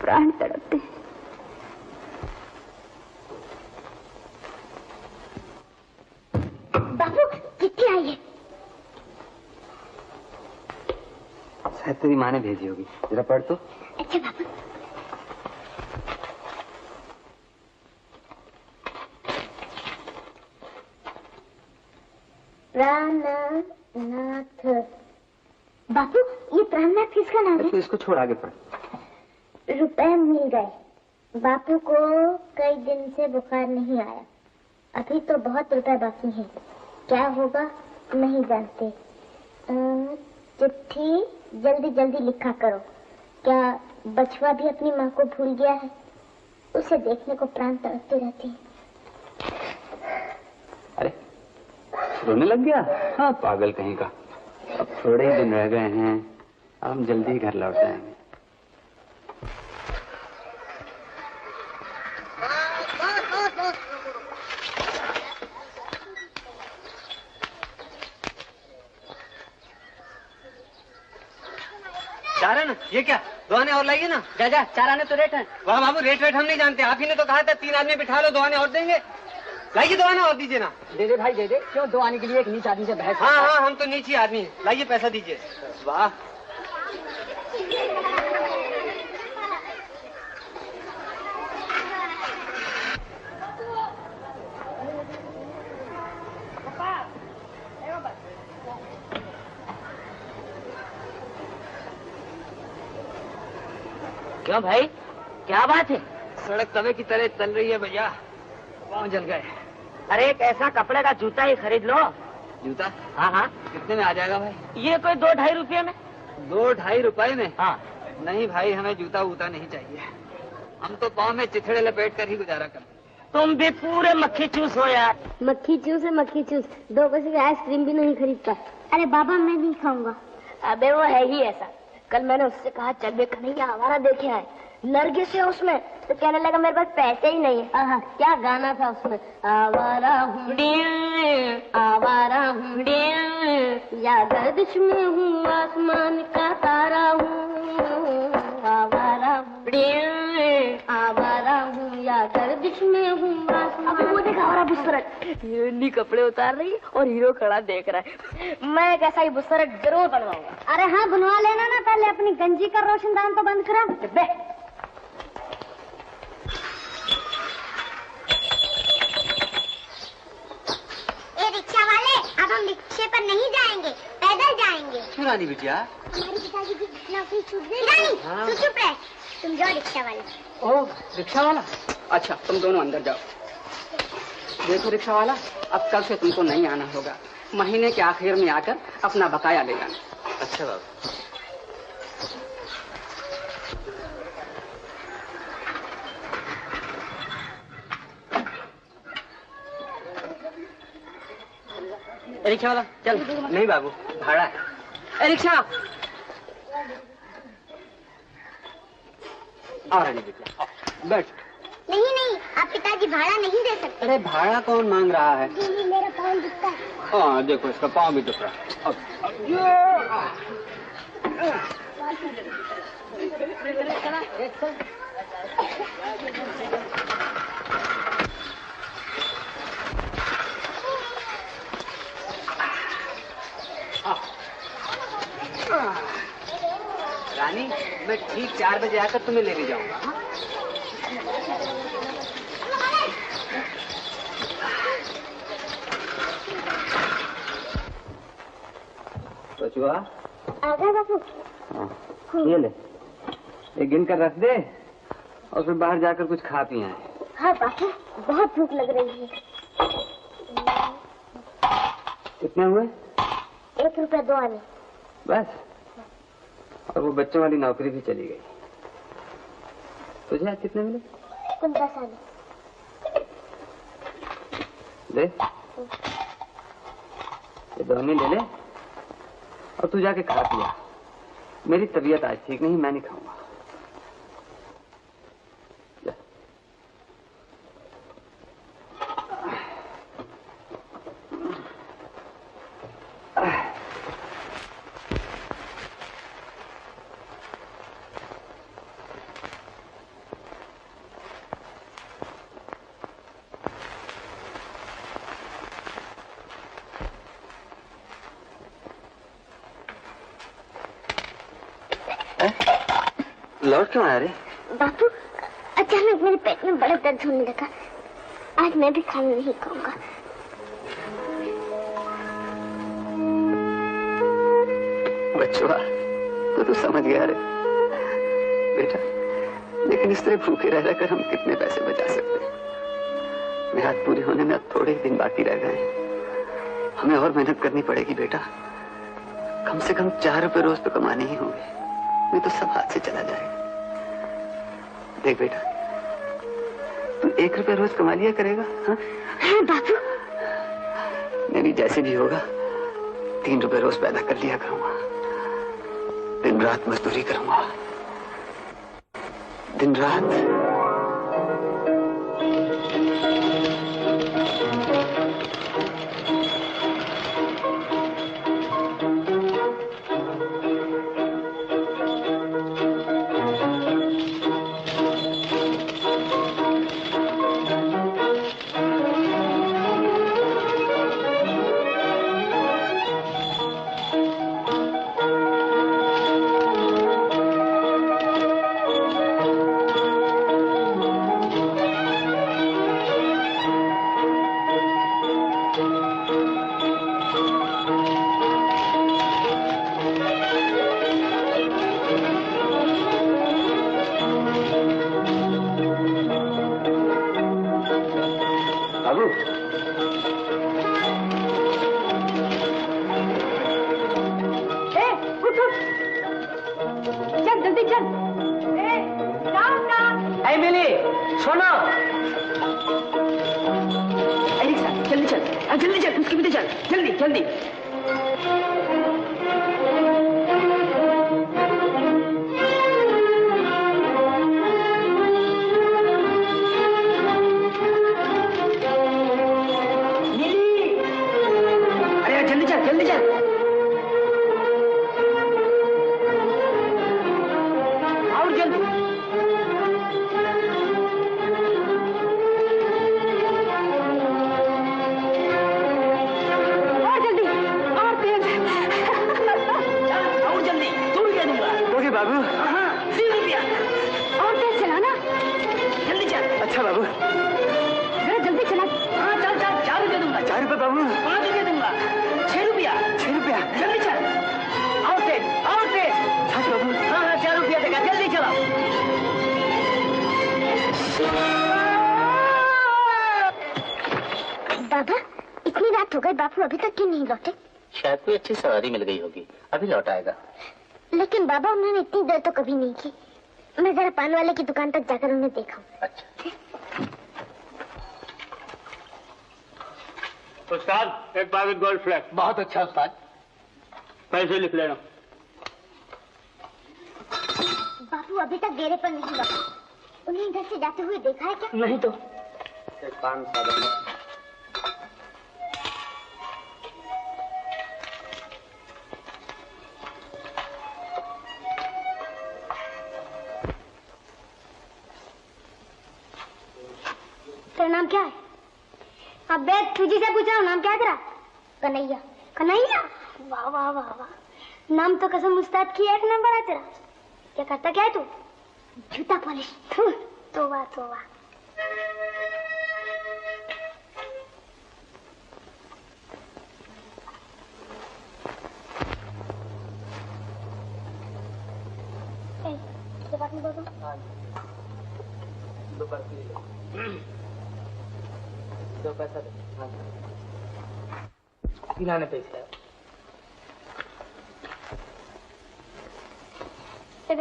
प्राण तड़पते हैं। बाबू चिट्ठी आई है। शायद तेरी माँ ने भेजी होगी, जरा पढ़ तो। अच्छा बाबू। प्राणनाथ। बापू ये प्राणनाथ किसका नाम है? तो इसको छोड़ आगे पढ़। रुपए मिल गए, बापू को कई दिन से बुखार नहीं आया। अभी तो बहुत रुपए बाकी हैं, क्या होगा नहीं जानते। चिट्ठी जल्दी जल्दी लिखा करो। क्या बचवा भी अपनी माँ को भूल गया है? उसे देखने को प्राण तड़पते रहते हैं। अरे रोने लग गया? हाँ पागल कहीं का। अब थोड़े ही दिन रह गए हैं, अब हम जल्दी ही घर लौट आएंगे। चार है ना? ये क्या, दो आने और लाइए ना। जा जा, 4 आने तो रेट है। वाह बाबू, रेट वेट हम नहीं जानते, आप ही ने तो कहा था 3 आदमी बिठा लो, 2 आने और देंगे। लाइए 2 आने और दीजिए ना। दे दे भाई दे दे, क्यों 2 आने के लिए एक नीच आदमी से बहस? हाँ हाँ, हम तो नीची आदमी हैं, लाइए पैसा दीजिए। वाह क्यों भाई, क्या बात है? सड़क तवे की तरह चल रही है भैया, पाँव जल गए। अरे एक ऐसा कपड़े का जूता ही खरीद लो। जूता? हाँ हाँ। कितने में आ जाएगा भाई? ये कोई 2-2.5 रुपये में। 2-2.5 रुपए में? हाँ। नहीं भाई, हमें जूता वूता नहीं चाहिए, हम तो पाँव में चिथड़े लपेट कर ही गुजारा करते। तुम भी पूरे मक्खी चूस हो यार। मक्खी चूस है मक्खी चूस, 2 पैसे की आइसक्रीम भी नहीं खरीदता। अरे बाबा मैं नहीं खाऊंगा। अबे वो है ही ऐसा। कल मैंने उससे कहा चल बे कन्हैया हमारा देखे है, नरगिस से उसमें, तो कहने लगा मेरे पास पैसे ही नहीं है। क्या गाना था उसमें, आवारा हूँ आवारा हूँ, या गर्दिश में हूँ आसमान का तारा हूँ, आवारा हूँ या गर्दिश में हूँ आसमान। अब वो देखा हमारा बुसरत नी कपड़े उतार रही और हीरो खड़ा देख रहा है। मैं एक ऐसा ही बुसरत जरूर बनवाऊंगा। अरे हाँ बनवा लेना ना, पहले अपनी गंजी का रोशनदान तो बंद करा। रिक्शा वाले, अब हम रिक्शे पर नहीं जाएंगे, पैदल जाएंगे। क्यों रानी बिटिया? हमारी पिताजी की नौकरी छूट गई। रानी हाँ। तू चुप रह, तुम जाओ रिक्शा वाले। ओह रिक्शा वाला, अच्छा तुम दोनों अंदर जाओ। देखो रिक्शा वाला, अब कल से तुमको नहीं आना होगा, महीने के आखिर में आकर अपना बकाया ले जाना। अच्छा बाबू। रिक्शा वाला चल। नहीं बाबू, भाड़ा है। रिक्शा आ रही बेटा, बैठ। नहीं नहीं, आप पिताजी भाड़ा नहीं दे सकते। अरे भाड़ा कौन मांग रहा है? मेरा पाँव दुखता है। हाँ देखो, इसका पाँव भी दुख रहा है। रानी, मैं ठीक 4 बजे आकर तुम्हें लेने जाऊंगा। बचुआ आ गए बापू। ये ले, ये गिन कर रख दे और फिर बाहर जाकर कुछ खा पी आए। हाँ बापू, बहुत भूख लग रही है। कितने हुए? 1 रुपया 2 आने। बस? और वो बच्चों वाली नौकरी भी चली गई। तुझे आज कितने मिले? कुल 10 आने। ले, ये दोनों ले ले और तू जाके खा पिया। मेरी तबीयत आज ठीक नहीं, मैं नहीं खाऊंगा। लौट क्यों आया रे? बापू, अचानक मेरे पेट में बड़ा दर्द होने लगा। आज मैं भी खाना नहीं खाऊंगा। बच्चों, तो समझ गया रे बेटा, लेकिन इस तरह भूखे रह रहकर हम कितने पैसे बचा सकते हैं? मेहनत पूरी होने में अब थोड़े ही दिन बाकी रह गए। हमें और मेहनत करनी पड़ेगी बेटा। कम से कम 4 रुपए रोज तो कमाने ही होंगे, नहीं तो सब हाथ से चला जाएगा। देख बेटा, तू 1 रुपया रोज कमा लिया करेगा? हाँ बापू। मैं भी जैसे भी होगा 3 रुपए रोज पैदा कर लिया करूंगा। दिन रात मजदूरी करूंगा, दिन रात। बापू अभी तक क्यों नहीं लौटे? शायद कोई अच्छी सवारी मिल गई होगी, अभी लौट आएगा। लेकिन बाबा, उन्होंने इतनी देर तो कभी नहीं की। मैं जरा पान वाले की दुकान तक जाकर उन्हें देखा। अच्छा। उस्ताद एक बार गोल्ड फ्लैग। बहुत अच्छा उस्ताद। पैसे लिख लेना। बापू अभी तक डेरे पर नहीं लगा। उन्हें इधर से जाते हुए देखा है क्या? नहीं तो। तेरा नाम क्या है? अबे तुझी से पूछा नाम क्या है तेरा? कन्हैया। कन्हैया? वाह वाह वाह वाह, नाम तो कसम उस्ताद की एक नंबर है तेरा। क्या करता क्या है तू? जूता पॉलिश। तोबा तोबा। दो पैसा दे। पिलाने पैसे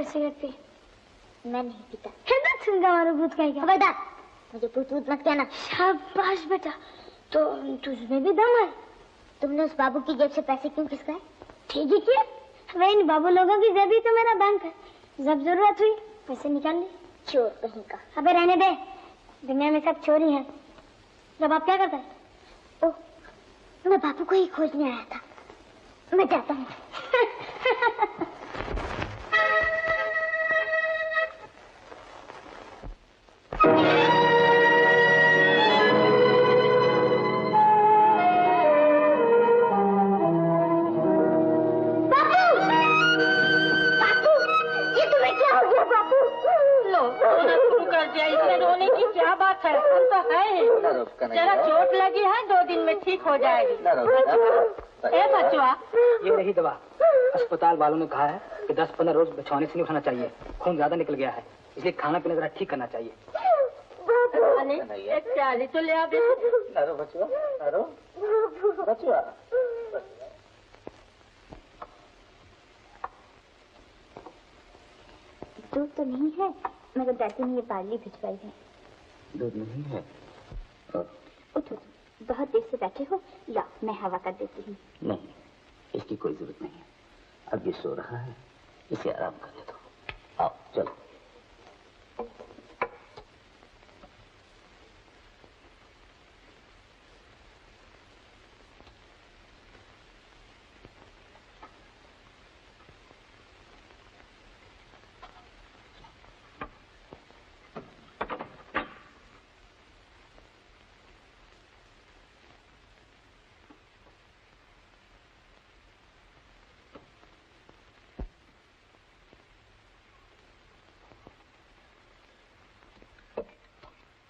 सिगरेट पी। मैं नहीं पीता। मारो भूत का खबरदार, मुझे भूत मत कहना। शाबाश बेटा, तो तुझमें भी दम है। तुमने उस बाबू की जेब से पैसे क्यों खिसकाए? ठीक ही किया। वे इन बाबू लोगों की जेब ही तो मेरा बैंक है। जब जरूरत हुई पैसे निकाल ली। चोर कहीं का। अबे रहने दे, दुनिया में सब चोरी है। जब आप क्या करते हैं? ओह, मैं बापू को ही खोजने आया था। मैं जाता हूँ। इसमें रोने की क्या बात है? हम तो है, जरा चोट लगी है, 2 दिन में ठीक हो जाएगी। ए बचवा, ये रही दवा। अस्पताल वालों ने कहा है कि 10-15 रोज बिछौने से नहीं उठाना चाहिए, खून ज्यादा निकल गया है, इसलिए खाना पीना जरा ठीक करना चाहिए। एक प्याली तो ले आ बचवा, बचवा। दूध तो नहीं है, मगर दादी ने ये पार्ली भिजवाई है। दूध नहीं है। उठो, बहुत देर से बैठे हो, ला मैं हवा कर देती हूँ। नहीं, इसकी कोई जरूरत नहीं है। अब ये सो रहा है, इसे आराम करने दो। आओ चलो।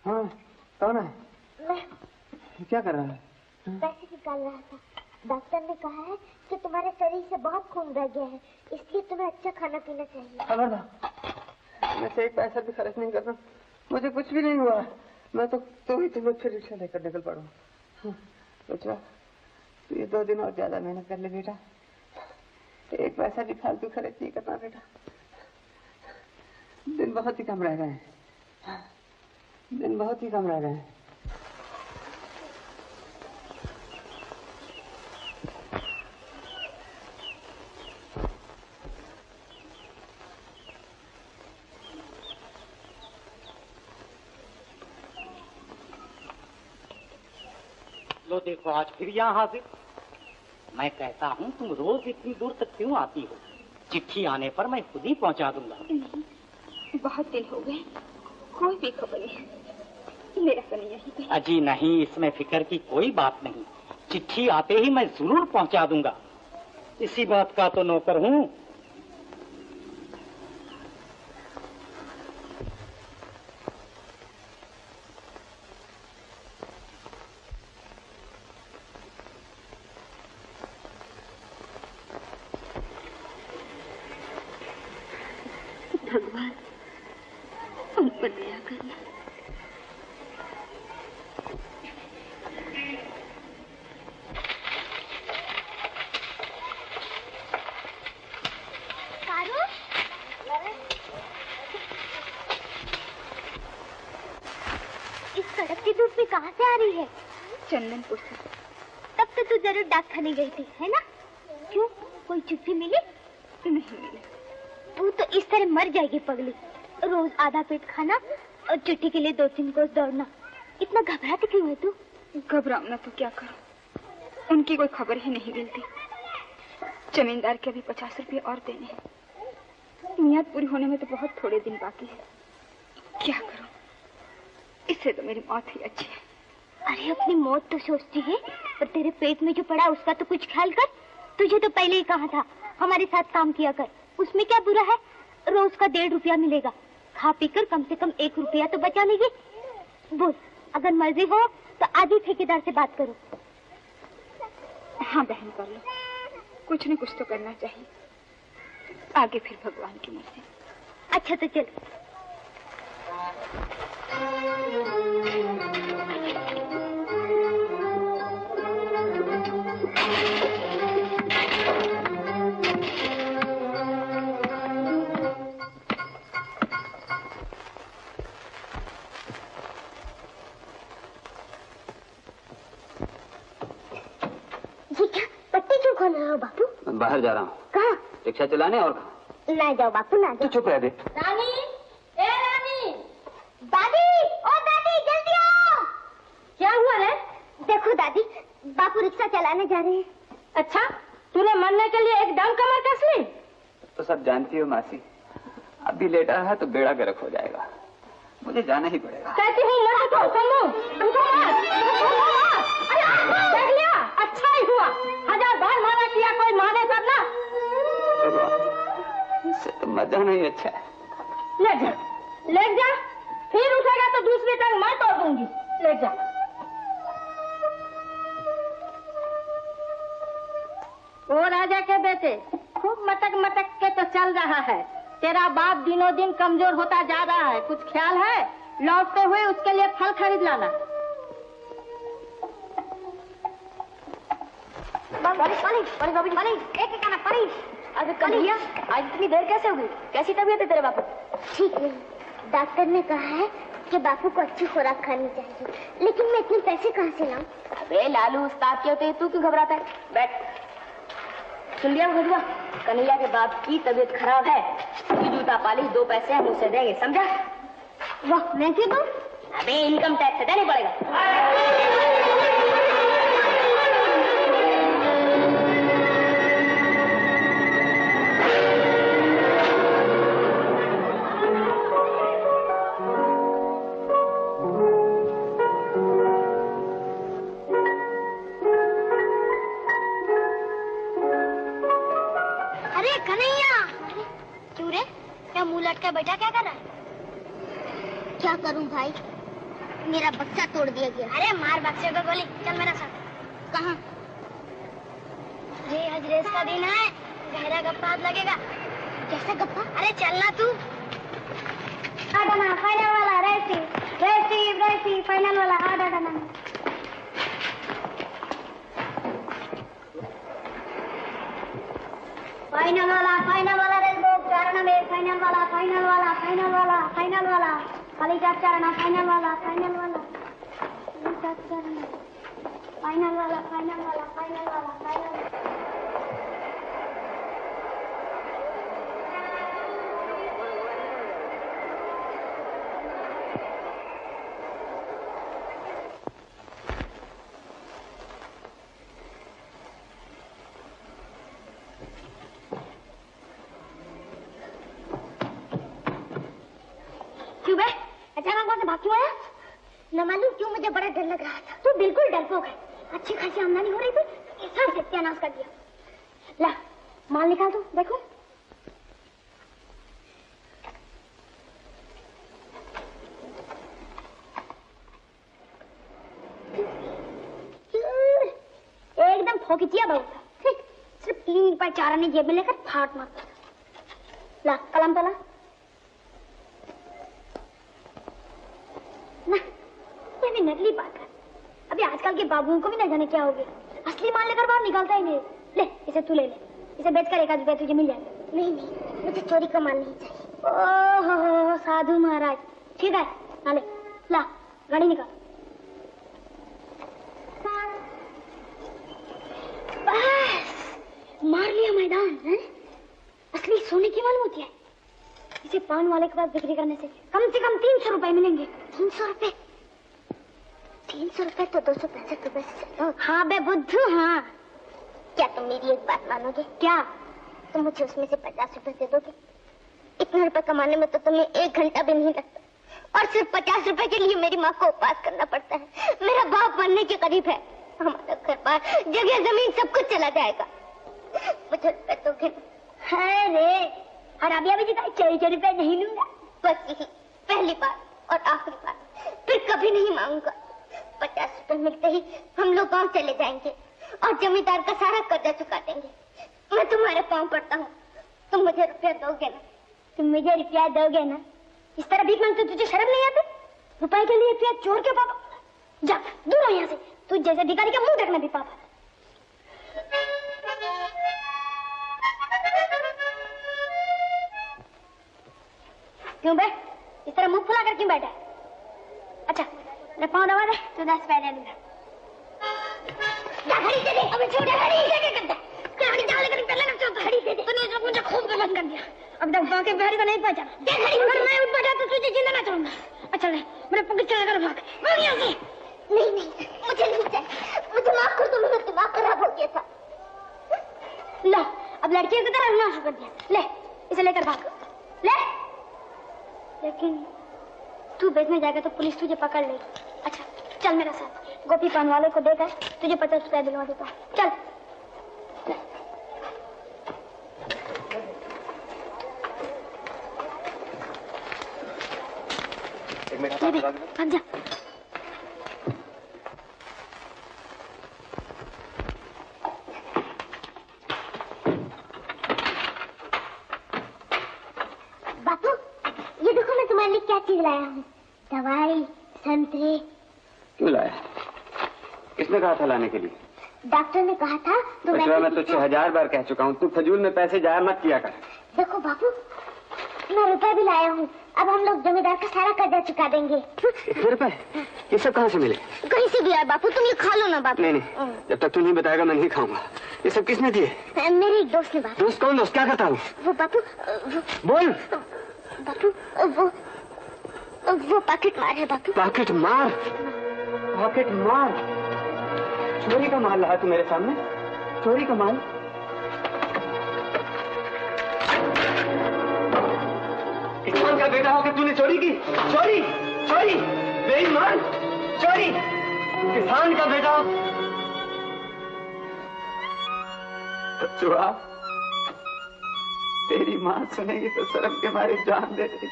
हाँ, कौन है? मैं क्या कर रहा है? पैसे निकाल रहा था। डॉक्टर ने कहा है कि तुम्हारे शरीर से बहुत खून बह गया है, इसलिए तुम्हें अच्छा खाना पीना चाहिए। खबरदार, मैं से एक पैसा भी खर्च नहीं कर रहा। मुझे कुछ भी नहीं हुआ। मैं तो ही तुम्हें फिर रिक्शा लेकर निकल पड़ा। बच्चा, तू ये 2 दिन और ज्यादा मेहनत कर ले बेटा। एक पैसा भी फालतू खर्च नहीं करना बेटा। दिन बहुत ही कम रह गए हैं। दिन बहुत ही कम रह गए हैं। लो देखो, आज फिर यहाँ हाजिर। मैं कहता हूँ तुम रोज इतनी दूर तक क्यों आती हो? चिट्ठी आने पर मैं खुद ही पहुँचा दूंगा। नहीं, बहुत दिन हो गए, कोई भी खबर नहीं। मेरा कन्हैया ही कहीं। अजी नहीं, इसमें फिक्र की कोई बात नहीं। चिट्ठी आते ही मैं जरूर पहुँचा दूंगा। इसी बात का तो नौकर हूँ। भगवान, हम पर दया करना। इस कड़कती धूप में कहाँ से आ रही है? चंदनपुर से। तू जरूर डाक खाने गई थी, है ना? क्यों, कोई चिट्ठी मिली? नहीं मिली। तू तो इस तरह मर जाएगी पगली। रोज आधा पेट खाना और चिट्ठी के लिए 2-3 कोस दौड़ना। इतना घबराती क्यों है तू? घबराऊं ना तो क्या करूं? उनकी कोई खबर ही नहीं मिलती। जमींदार के अभी 50 रुपये और देने हैं। मियाद पूरी होने में तो बहुत थोड़े दिन बाकी है। क्या करूं? इससे तो मेरी मौत ही अच्छी है। अरे अपनी मौत तो सोचती है, पर तेरे पेट में जो पड़ा उसका तो कुछ ख्याल कर। तुझे तो पहले ही कहा था हमारे साथ काम किया कर। उसमें क्या बुरा है? रोज का 1.5 रुपया मिलेगा। खा पी कर कम से कम 1 रुपया तो बचा लेगी। बोल, अगर मर्जी हो तो आज ही ठेकेदार से बात करो। हाँ बहन, कर लो। कुछ न कुछ तो करना चाहिए। आगे फिर भगवान की मर्जी। अच्छा तो चल। ये क्या पट्टी क्यों खोल रहे हो बापू? बाहर जा रहा हूँ। कहाँ? रिक्शा चलाने और कहाँ? ना जाओ बापू, ना जाओ। चुप रह दे। रानी, ए रानी, दादी, ओ दादी जल्दी आओ। क्या हुआ रे? देखो दादी, बापू रिक्शा चलाने जा रहे हैं। अच्छा, तूने मरने के लिए एकदम कमर कस ली? तो सब जानती हो मासी, अभी लेटा रहा तो बेड़ा गर्क हो जाएगा। मुझे जाना ही पड़ेगा। कहती हूँ मत उठो, सुनो, उठो मत। देख लिया, अच्छा ही हुआ। 1000 बार माना किया, कोई माने करना। इससे तो मर जाना ही अच्छा है। ले जा, फिर उठेगा तो दूसरी टांग मैं तोड़ दूंगी। ले जा। ओ राजा के बेटे, खूब मटक मटक के तो चल रहा है। तेरा बाप दिनों दिन कमजोर होता जा रहा है। कुछ ख्याल है? लौटते हुए उसके लिए फल खरीद लाना। अरे कन्हैया, आज इतनी देर कैसे होगी? कैसी तबीयत है तेरे बापू? ठीक नहीं, डॉक्टर ने कहा है कि बापू को अच्छी खुराक खानी चाहिए, लेकिन मैं इतने पैसे कहाँ से लाऊं? अबे लालू, उस्ताद के होते तू क्यों घबराता है? बैठ। सुन लिया भगवा, कन्हैया के बाप की तबीयत खराब है। उसकी जूता पालिश 2 पैसे हम उसे देंगे, समझा? वाह, मैं क्यों दूं? अबे इनकम टैक्स से देना पड़ेगा। अरे कन्हैया, क्यों रे? क्या मुंह लटका बैठा, क्या कर रहा है? क्या करूं भाई, मेरा बक्सा तोड़ दिया गया। अरे मार बक्से को गोली, चल मेरा साथ। कहाँ? ये आज रेस का दिन है, गहरा गप्पा लगेगा। कैसा गप्पा? अरे चलना तू। आडाना फाइनल वाला, रेसी फाइनल वाला, आडाना। फाइनल वाला रेस बुक 4 आना में, फाइनल वाला खाली 4 आना, फाइनल वाला फाइनल वाला। क्यों बे, अचानक वहां से भाग क्यों आया? न मालूम क्यों, मुझे बड़ा डर लग रहा था। तू बिल्कुल डरपोक है। अच्छी खासी आमदनी हो रही थी, सब सत्यानाश कर दिया। ला, माल निकाल दो, देखो। एकदम फोकिचिया बहुत था। सिर्फ 3 रुपए 4 आने जेब में लेकर फाट मारता था। ला, कलम तो ला। ना, ये भी नकली बात है। अभी आजकल के बाबुओं को भी न जाने क्या हो गया। असली माल लेकर बाहर निकालता ही नहीं। ले, इसे तू ले ले। इसे बेचकर 1 आध रुपया तुझे मिल जाएगा। नहीं, मुझे चोरी का माल नहीं चाहिए। ओहो साधु महाराज, ठीक है, ला ले। ला, गाड़ी निकाल। मार लिया मैदान है? असली सोने की मालूम होती है। इसे पान वाले के पास बिक्री करने से कम 300 रुपए मिलेंगे। 300 रुपए? 300 रुपए तो 265 रुपए से ज्यादा। हाँ बे बुद्धू हाँ। क्या तुम मेरी एक बात मानोगे? क्या? तुम मुझे उसमें से 50 रुपए दे दोगे? इतने रुपए कमाने में तो तुम्हें 1 घंटा भी नहीं लगता, और सिर्फ 50 रुपए के लिए मेरी माँ को उपवास करना पड़ता है। मेरा बाप मरने के करीब है। हमारा घर बार, जगह जमीन सब कुछ चला जाएगा। मुझे रुपए दोगे? है रे, हराबिया भी जितना 4 रुपए नहीं लूंगा। बस यही पहली बार और आखिरी बार, फिर कभी नहीं मांगूंगा। 50 रुपए मिलते ही हम लोग गांव चले जाएंगे और जमींदार का सारा कर्जा चुका देंगे। मैं तुम्हारे पांव पड़ता हूँ, तुम मुझे रुपया दोगे ना? तुम मुझे रुपया दोगे ना? इस तरह भीख मांगते तुझे शर्म नहीं आती? रुपए के लिए रुपया चोर के पापा? जा दूर हो यहाँ से, तू जैसे भिखारी का मुंह देखना भी पापा। क्यों बे इस तरह मुंह फुला कर क्यों बैठा है? अच्छा मैं पाँव दबा दे तो 10 पैसे दूंगा। घड़ी दे दे, अबे छोड़ घड़ी क्या करता है? घड़ी डाल कर पहले ना चलता, घड़ी दे दे। तूने मुझे खूब गलत कर दिया। अब तक बाकी बिहारी को नहीं पहचाना। दे घड़ी, अगर मैं उठ बैठा तो तुझे जिंदा ना छोड़ूंगा। अच्छा ले मेरे पकड़ चला कर भाग यहाँ से। नहीं नहीं मुझे नहीं चाहिए, मुझे माफ कर दो, मेरा दिमाग खराब हो गया था। ला अब लड़कियों की तरह रहना शुरू कर दिया। ले इसे लेकर भाग ले। लेकिन तू बेचने जाएगा तो पुलिस तुझे पकड़ लेगी। अच्छा चल मेरा साथ, गोपी पान वाले को देकर तुझे 50 रुपया दिलवा देता। चल भाग जा। बापू ये देखो मैं तुम्हारे लिए क्या चीज लाया हूँ। दवाई, संतरे। क्यों लाया? किसने कहा था लाने के लिए? डॉक्टर ने कहा था तो मैं तो 6000 बार कह चुका हूँ, तू फजूल में पैसे जाया मत किया कर। देखो बापू मैं रुपए भी लाया हूँ, अब हम लोग जमींदार का सारा कर्जा चुका देंगे। इतने रुपए? ये सब कहाँ से मिले? कहीं से भी आए बापू, तुम ये खा लो ना बापू। नहीं नहीं, जब तक तू नहीं बताएगा मैं नहीं खाऊंगा। ये सब किसने दिए? मेरे एक दोस्त ने बापू। दोस्त? कौन दोस्त? क्या करता हूँ? वो बापू बोल। बापू वो पॉकेट मार है बापू। पॉकेट मार? पॉकेट मार? चोरी का माल लाया तू मेरे सामने? चोरी का माल? किसान का बेटा होकर तूने चोरी की? चोरी चोरी बेईमान चोरी, किसान का बेटा। बचुआ तेरी माँ सुनेगी तो शर्म के मारे जान दे देगी।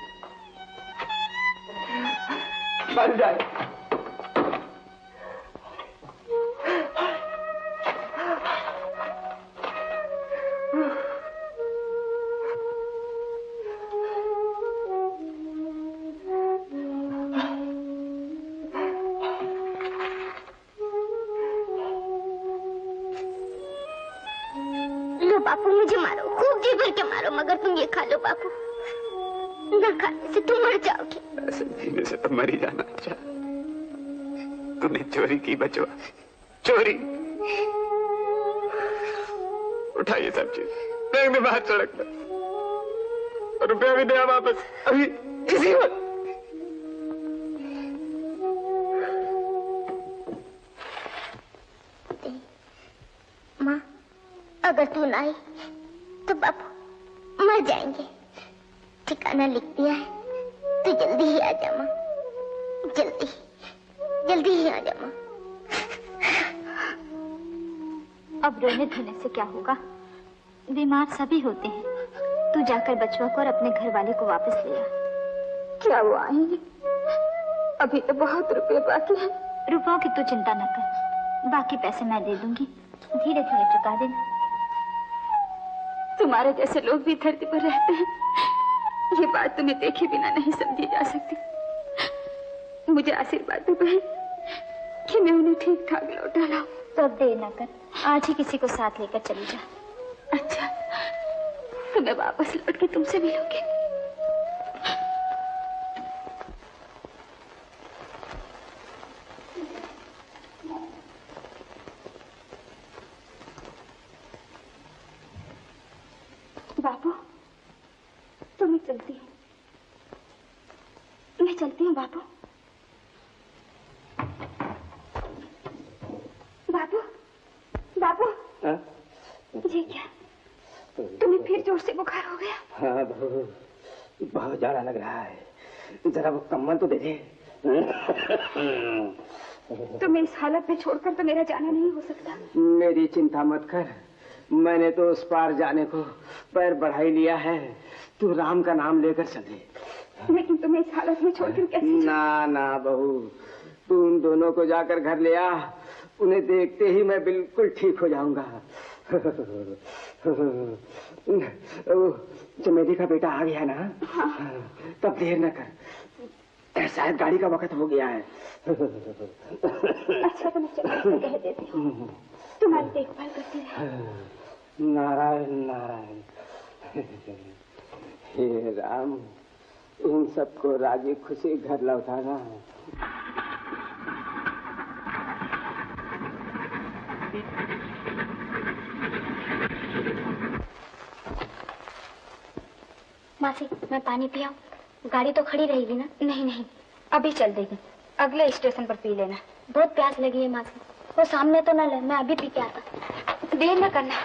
मर जाए। बापू मुझे मारो, खूब जी भर के मारो, मगर तुम ये खा लो बापू। न खाने से तुम मर जाओगे। ऐसे जीने से तो मर ही जाना अच्छा। तूने चोरी की बचवा, चोरी। उठाइए सब चीज, फेंक दे बाहर सड़क पर। रुपया भी दे वापस अभी इसी वक्त। माँ अगर तू ना आई तो बापू मर जाएंगे। ठिकाना लिख दिया है, तू जल्दी ही आ जा माँ, जल्दी ही आ जा माँ। अब रोने धोने से क्या होगा? बीमार सभी होते हैं। तू जाकर बचवा को और अपने घर वाले को वापस ले आ। क्या वो आएंगे? अभी तो बहुत रुपए बाकी है। रुपयों की तू चिंता न कर, बाकी पैसे मैं दे दूंगी, धीरे धीरे चुका देना। तुम्हारे जैसे लोग भी धरती पर रहते हैं, ये बात तुम्हें देखे बिना नहीं समझी जा सकती। मुझे आशीर्वाद दो बहन कि मैं उन्हें ठीक ठाक लौटा लाऊं। तो अब देर न कर, आज ही किसी को साथ लेकर चली जा। अच्छा तो मैं वापस लौट के तुमसे मिलूंगी। चलती हूँ। मैं चलती हूँ बापू। बापू, बापू, ये क्या? तुम्हें फिर जोर से बुखार हो गया? हाँ बहू, बहुत ज्यादा लग रहा है। जरा वो कम्बल तो दे दे। तुम्हें इस हालत में छोड़कर तो मेरा जाना नहीं हो सकता। मेरी चिंता मत कर, मैंने तो उस पार जाने को पैर बढ़ा ही लिया है। तू राम का नाम लेकर चले। लेकिन तुम्हें इस हालत में छोड़कर कैसे? ना ना बहू, तू उन दोनों को जाकर घर ले आ। उन्हें देखते ही मैं बिल्कुल ठीक हो जाऊंगा। चमेली का बेटा आ गया ना? हाँ। तब देर न कर, शायद गाड़ी का वक्त हो गया है। अच्छा तो मैं चमेली कह देती हूँ, तुम्हारी देखभाल करती रहे। नारायण नारायण। हे राम, इन सबको राजी खुशी घर लौटाना है। मासी, मैं पानी पियाऊं? गाड़ी तो खड़ी रहेगी ना? नहीं नहीं, अभी चल देगी, अगले स्टेशन पर पी लेना। बहुत प्यास लगी है मासी। वो सामने तो न ले, मैं अभी पी के आता। देर न करना।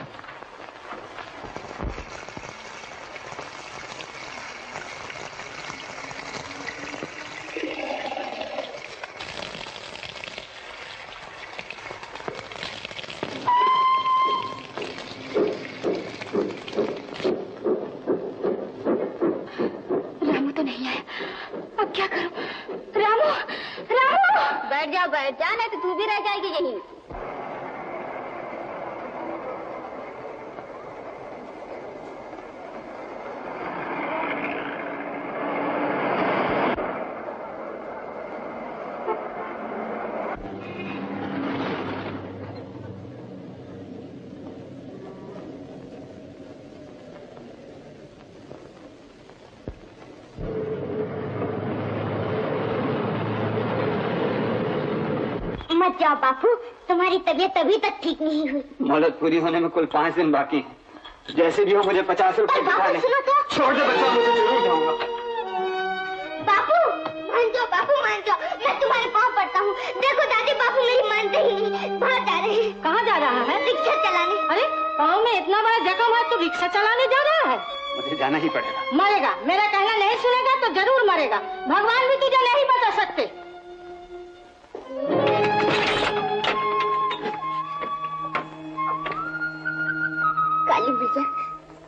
बैठ जा, नहीं तो तू भी रह जाएगी यहीं। मत जाओ बापू, तुम्हारी तबीयत अभी तक ठीक नहीं हुई। मोहलत पूरी होने में कुल 5 दिन बाकी। जैसे भी हो मुझे 50 रुपए दिखा दे। छोड़ दे बच्चा, मुझे जरूर जाऊंगा। बापू मान जाओ, बापू मान जाओ, मैं तुम्हारे पाँव पड़ता हूँ। देखो दादी, बापू मेरी मानते ही नहीं। बाहर जा रहे हैं। कहाँ जा रहा है? रिक्शा चलाने। अरे पाँव में इतना बड़ा जख्म है तो रिक्शा चलाने जा रहा है? मुझे जाना ही पड़ेगा। मरेगा, मेरा कहना नहीं सुनेगा तो जरूर मरेगा। भगवान भी तुझे नहीं बचा सकते। काली भैया,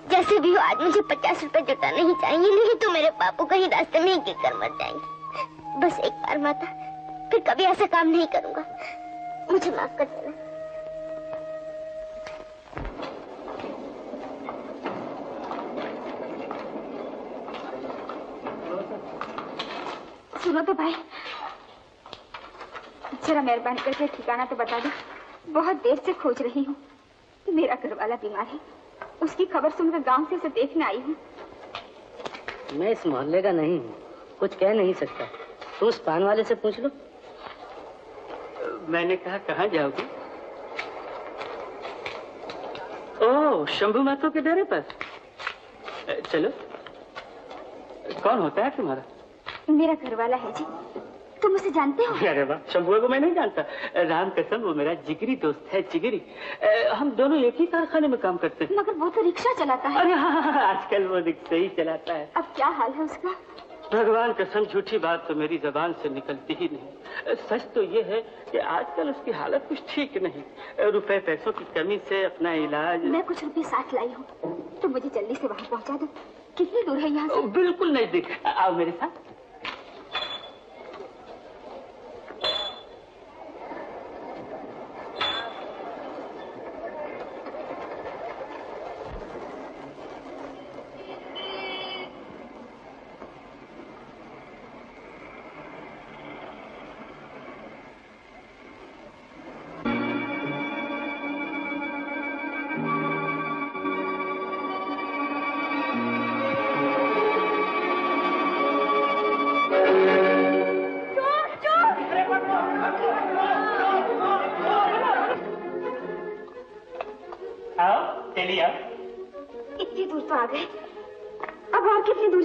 जैसे भी हो आज मुझे 50 रुपए जुटाने ही चाहिए, नहीं तो मेरे पापू कहीं रास्ते में ही गिर कर मर जाएंगे। बस एक बार माता, फिर कभी ऐसा काम नहीं करूंगा। मुझे माफ कर देना। सुनो तो भाई, जरा मेहरबानी करके ठिकाना तो बता दो। बहुत देर से खोज रही हूँ। मेरा घरवाला बीमार है, उसकी खबर सुनकर गांव से उसे देखने आई हूँ। मैं इस मोहल्ले का नहीं हूँ, कुछ कह नहीं सकता। तुम उस पान वाले से पूछ लो। मैंने कहा कहाँ जाओगी? ओह, शंभू महतो के डेरे पर। चलो। कौन होता है तुम्हारा? मेरा घरवाला है जी। तुम उसे जानते हो? अरे वाह, शंभू को मैं नहीं जानता। राम कसम, वो मेरा जिगरी दोस्त है, जिगरी। हम दोनों एक ही कारखाने में काम करते हैं। मगर वो तो रिक्शा चलाता है। अरे हाँ, आजकल वो रिक्शा ही चलाता है। अब क्या हाल है उसका? भगवान कसम, झूठी बात तो मेरी जबान से निकलती ही नहीं। सच तो ये है कि आजकल उसकी हालत कुछ ठीक नहीं। रुपए पैसों की कमी से अपना इलाज। मैं कुछ रुपए साथ लाई हूँ, तो मुझे जल्दी से वहाँ पहुँचा दो। कितनी दूर है यहाँ से? बिल्कुल नजदीक। आओ मेरे साथ।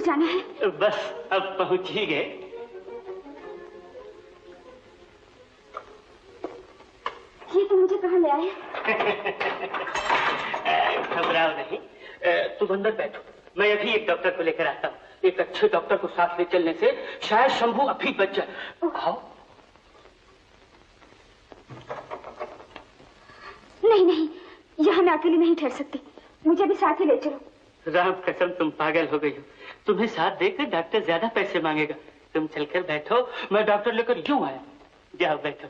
जाना है? बस अब पहुंच ही गए। ये तो मुझे कहाँ ले आए? घबराओ नहीं, तुम अंदर बैठो, मैं अभी एक डॉक्टर को लेकर आता हूँ। एक अच्छे डॉक्टर को साथ ले चलने से शायद शंभू अभी बच जाए। आओ। नहीं नहीं, यहाँ मैं अकेली नहीं ठहर सकती, मुझे भी साथ ही ले चलो। राम कसम तुम पागल हो गई हो, तुम्हें साथ देकर डॉक्टर ज्यादा पैसे मांगेगा। तुम चलकर बैठो, मैं डॉक्टर लेकर यूं आया। जाओ बैठो।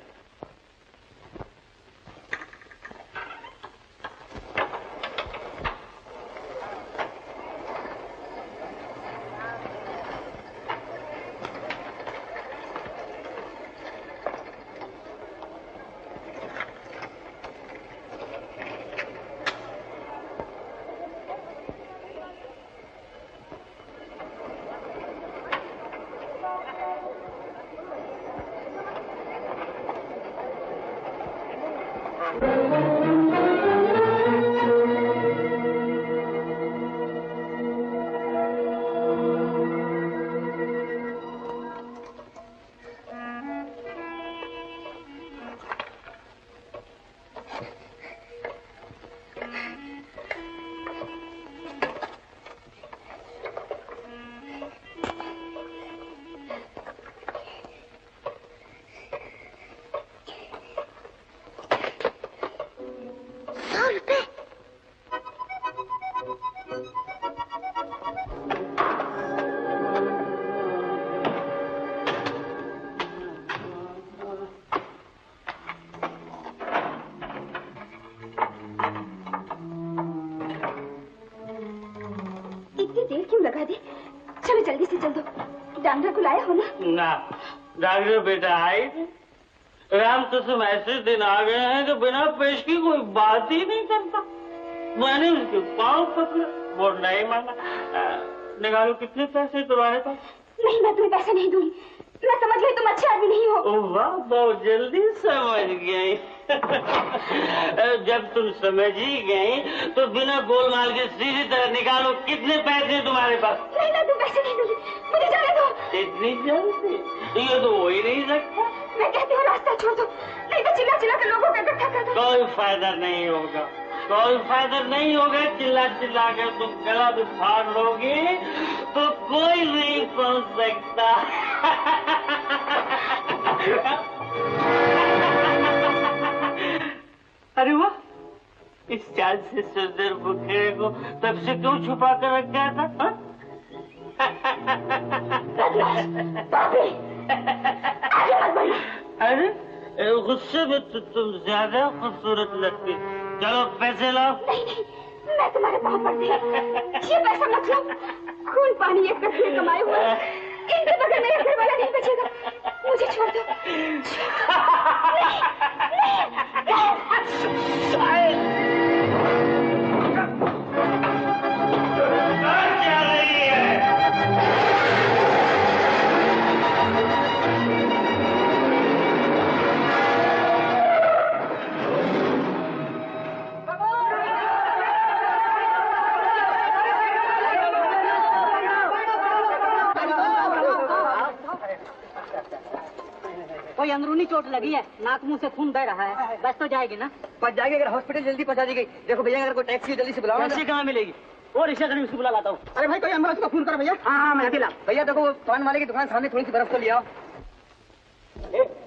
ना डॉक्टर बेटा आई राम कसम ऐसे दिन आ गए हैं कि बिना पेश की कोई बात ही नहीं करता। मैंने उसके पाँव पकड़े, वो नहीं माना। निकालो कितने पैसे तुम्हारे पास? नहीं, मैं तुम्हें पैसे नहीं दूंगी। मैं समझ गई तुम अच्छे आदमी नहीं हो। ओह वाह, बहुत जल्दी समझ गई। जब तुम समझ ही गई तो बिना गोलमाल के सीधी तरह निकालो कितने पैसे तुम्हारे पास? नहीं, मैं तुम पैसे नहीं दूंगी, मुझे जाने दो। इतनी जल्दी? ये तो हो ही नहीं सकता। मैं कहती हूँ रास्ता छोड़ दो, नहीं तो चिल्ला चिल्ला कर लोगों को इकट्ठा कर दो। कोई फायदा नहीं होगा, कोई फायदा नहीं होगा। चिल्ला चिल्ला कर तुम गला भी फाड़ लोगे तो कोई नहीं पहुंच सकता। अरे वाह, इस चाल से सुंदर बुखेरे को तब से क्यों छुपा कर रख गया था? अरे गुस्से में तो तुम ज्यादा खूबसूरत लगती। चलो पैसे लाओ। नहीं नहीं, मैं तुम्हारे पाँव पड़ती हूँ, ये पैसा मत लो। खून पानी एक करके कमाए हुए, इनके बगैर मेरा घर वाला नहीं बचेगा। मुझे छोड़ दो। क्या रही है? कोई अंदरूनी चोट लगी है, नाक मुंह से खून बह रहा है, बस तो जाएगी ना? बच जाएगी अगर हॉस्पिटल जल्दी पहुंचा दी गई। देखो भैया, अगर कोई टैक्सी जल्दी से बुलाओ। टैक्सी कहाँ मिलेगी? और रिक्शा करके उसको बुला लाता हूँ। अरे भाई, कोई एम्बुलेंस को फोन करो भैया। हाँ, मैं अकेला। भैया देखो, पान वाले की दुकान सामने, थोड़ी सी बर्फ तो ले आओ।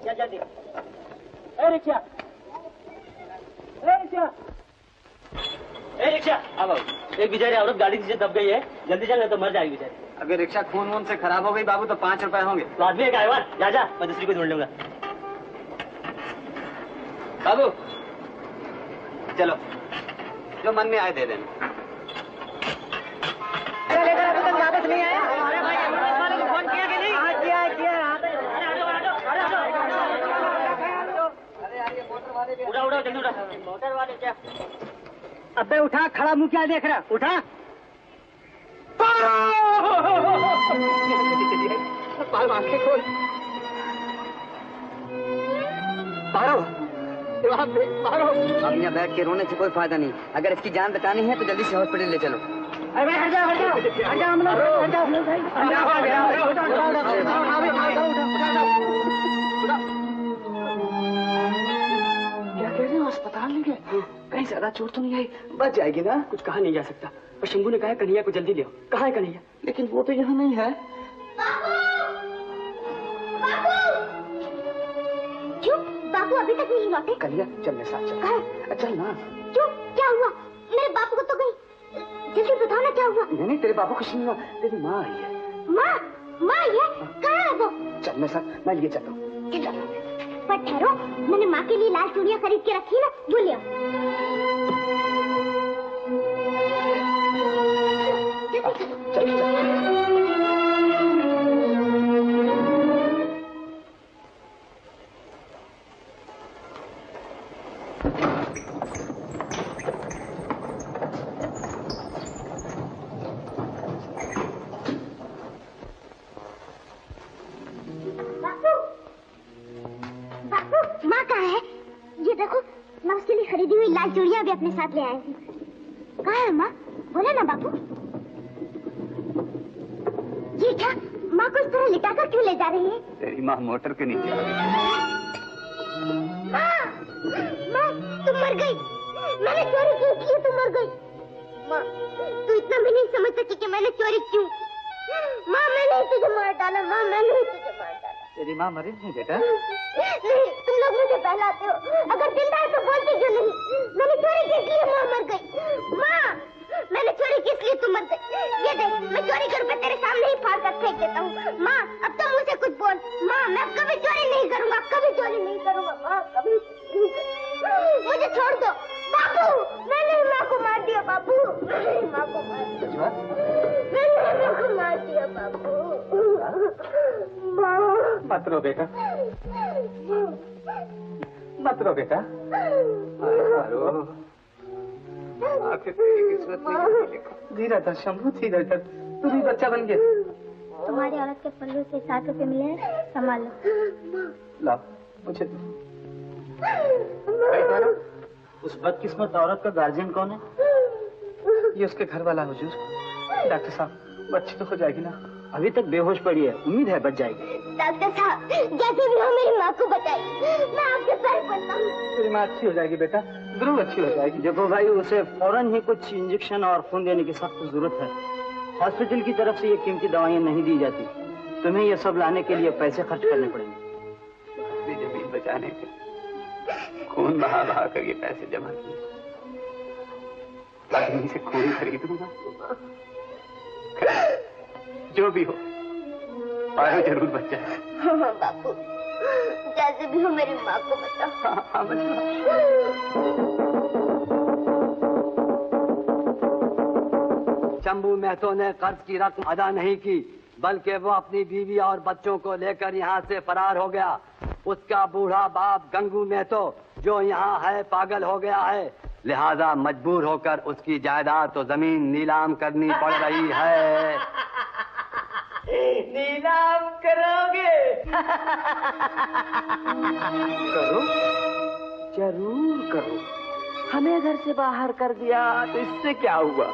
चल जल्दी। ए रिक्शा, ए रिक्शा, अब एक बेचारी औरत गाड़ी से दब गई है, जल्दी चल नहीं तो मर जाएगी बेचारी। अगर रिक्शा खून वून से खराब हो गई बाबू तो 5 रुपए होंगे। तो आदमी है क्या? जा जा, मैं दूसरी को ढूंढ लूंगा। बाबू चलो, जो मन में आए दे देना। वापस नहीं आया? अरे भाई, एम्बुलेंस वाले को फोन किया कि नहीं? हाँ, किया। उड़ा जल्दी उड़ा। मोटर वाले क्या? अबे उठा, खड़ा मुंह क्या देख रहा? उठा। खोल। अब यहाँ बैठ के रोने से कोई फायदा नहीं। अगर इसकी जान बचानी है तो जल्दी से हॉस्पिटल ले चलो। अरे हट जाओ हट जाओ हट जाओ हम लोग हट जाओ क्या कह रहे हो? अस्पताल नहीं गए? कहीं ज्यादा चोट तो नहीं आई? बच जाएगी ना? कुछ कहा नहीं जा सकता। पर शंभू ने कहा कन्हैया को जल्दी ले आओ। कहाँ है कन्हैया? लेकिन वो तो यहाँ नहीं है। क्यों बापू अभी तक नहीं लौटे? कन्हैया चल मेरे साथ चल। चल ना। क्यों क्या हुआ? मेरे बापू को तो गई। जल्दी बताओ ना क्या हुआ? नहीं तेरे बापू कुछ नहीं हुआ। तेरी माँ आई है। माँ? माँ ये कहाँ है वो? चल मेरे साथ, मैं लिए चलता हूँ। पर ठहरो, मैंने माँ के लिए लाल चूड़ियाँ खरीद के रखी ना, वो ले आओ। माँ कहाँ है? ये देखो, मैं उसके लिए खरीदी हुई लाल चूड़ियाँ भी अपने साथ ले आई हूँ। कहाँ है माँ? बोले ना बापू। ये क्या? माँ को इस तरह लिटाकर क्यों ले जा रही है? तेरी माँ मोटर के नीचे आ गई। माँ, माँ, तुम मर गई। मैंने चोरी क्यों की? तुम मर गई। माँ, तू इतना भी नहीं समझ सकी कि मैंने चोरी क्यों? माँ, मैंने ही तुझे मार डाला। माँ, मैंने ही तुझे मार डाला। तेरी माँ मरी नहीं बेटा? नहीं, तुम लोग मुझे बहलाते हो। अगर जिंदा है तो बोलती क्यों नहीं? मैंने चोरी किस लिए माँ मर गई? माँ, मैंने चोरी किस लिए तुम मर गई? ये देख, मैं चोरी के रुपए तेरे सामने ही फाड़ कर फेंक देता हूँ। माँ, अब तो मुझसे कुछ बोल। माँ, मैं कभी चोरी नहीं करूँगा, कभी चोरी नहीं करूँगा। माँ, कभी मुझे छोड़ दो। बापू, मैंने माँ को मार दिया। बापू, मैंने माँ को मार दिया। मैंने माँ को मार दिया। बापू, मत रो बेटा, मत रो बेटा। आखिर तेरी किस्मत में लिखा। धीरे धर शंभू, धीरे धर। तू भी बच्चा बन गया। तुम्हारी औरत के पल्लू से 7 रुपए मिले हैं, संभाल लो। ला मुझे। उस बदकिस्मत औरत का गार्जियन कौन है? ये उसके घर वाला हुजूर। डॉक्टर साहब, बच्ची तो हो जाएगी ना? अभी तक बेहोश पड़ी है, उम्मीद है बच जाएगी। डॉक्टर साहब, जैसे भी हो मेरी माँ को बताइए। मैं आपके पैर पड़ता हूँ। तेरी माँ अच्छी हो जाएगी बेटा, जरूर अच्छी हो जाएगी। देखो भाई, उसे फौरन ही कुछ इंजेक्शन और खून देने की सख्त जरूरत है। हॉस्पिटल की तरफ से ये कीमती दवाइयाँ नहीं दी जाती। तुम्हें ये सब लाने के लिए पैसे खर्च करने पड़ेंगे। जमीन बचाने के खून बहा बहा कर ये पैसे जमा किए। आदमी से खून खरीदूंगा। जो भी हो, पारो जरूर बच जाए। हाँ बापू, जैसे भी हो मेरी माँ को बताओ। हाँ शंभू महतो ने कर्ज की रकम अदा नहीं की, बल्कि वो अपनी बीवी और बच्चों को लेकर यहाँ से फरार हो गया। उसका बूढ़ा बाप गंगू महतो जो यहाँ है पागल हो गया है, लिहाजा मजबूर होकर उसकी जायदाद तो जमीन नीलाम करनी पड़ रही है। नीलाम करोगे? करो, जरूर करो। हमें घर से बाहर कर दिया तो इससे क्या हुआ?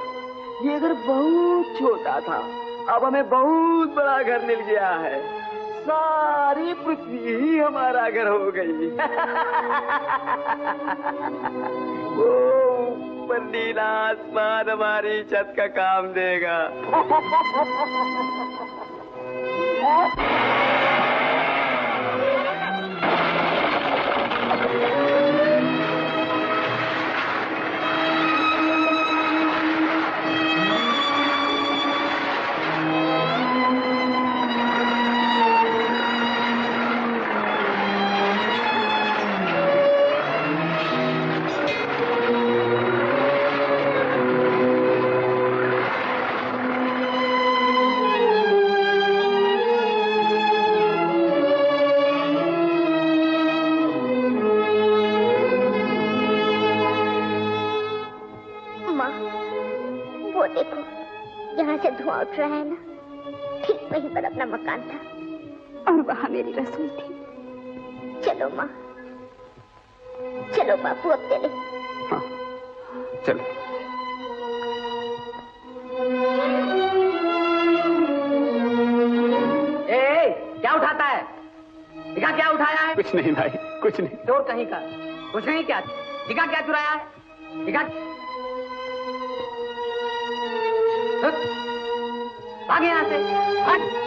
ये घर बहुत छोटा था, अब हमें बहुत बड़ा घर मिल गया है। सारी पृथ्वी ही हमारा घर हो गई। वो ऊपर नीला आसमान हमारी छत का काम देगा। धुआं उठ रहा है ना, ठीक वहीं पर अपना मकान था और वहाँ मेरी रसोई थी। चलो माँ, चलो बापू अब चले। हाँ, चलो। क्या उठाता है? दिखा क्या उठाया है? कुछ नहीं भाई, कुछ नहीं। चोर कहीं का, कुछ नहीं। क्या दिखा क्या चुराया है? दिखा। भाग यहाँ से, भाग।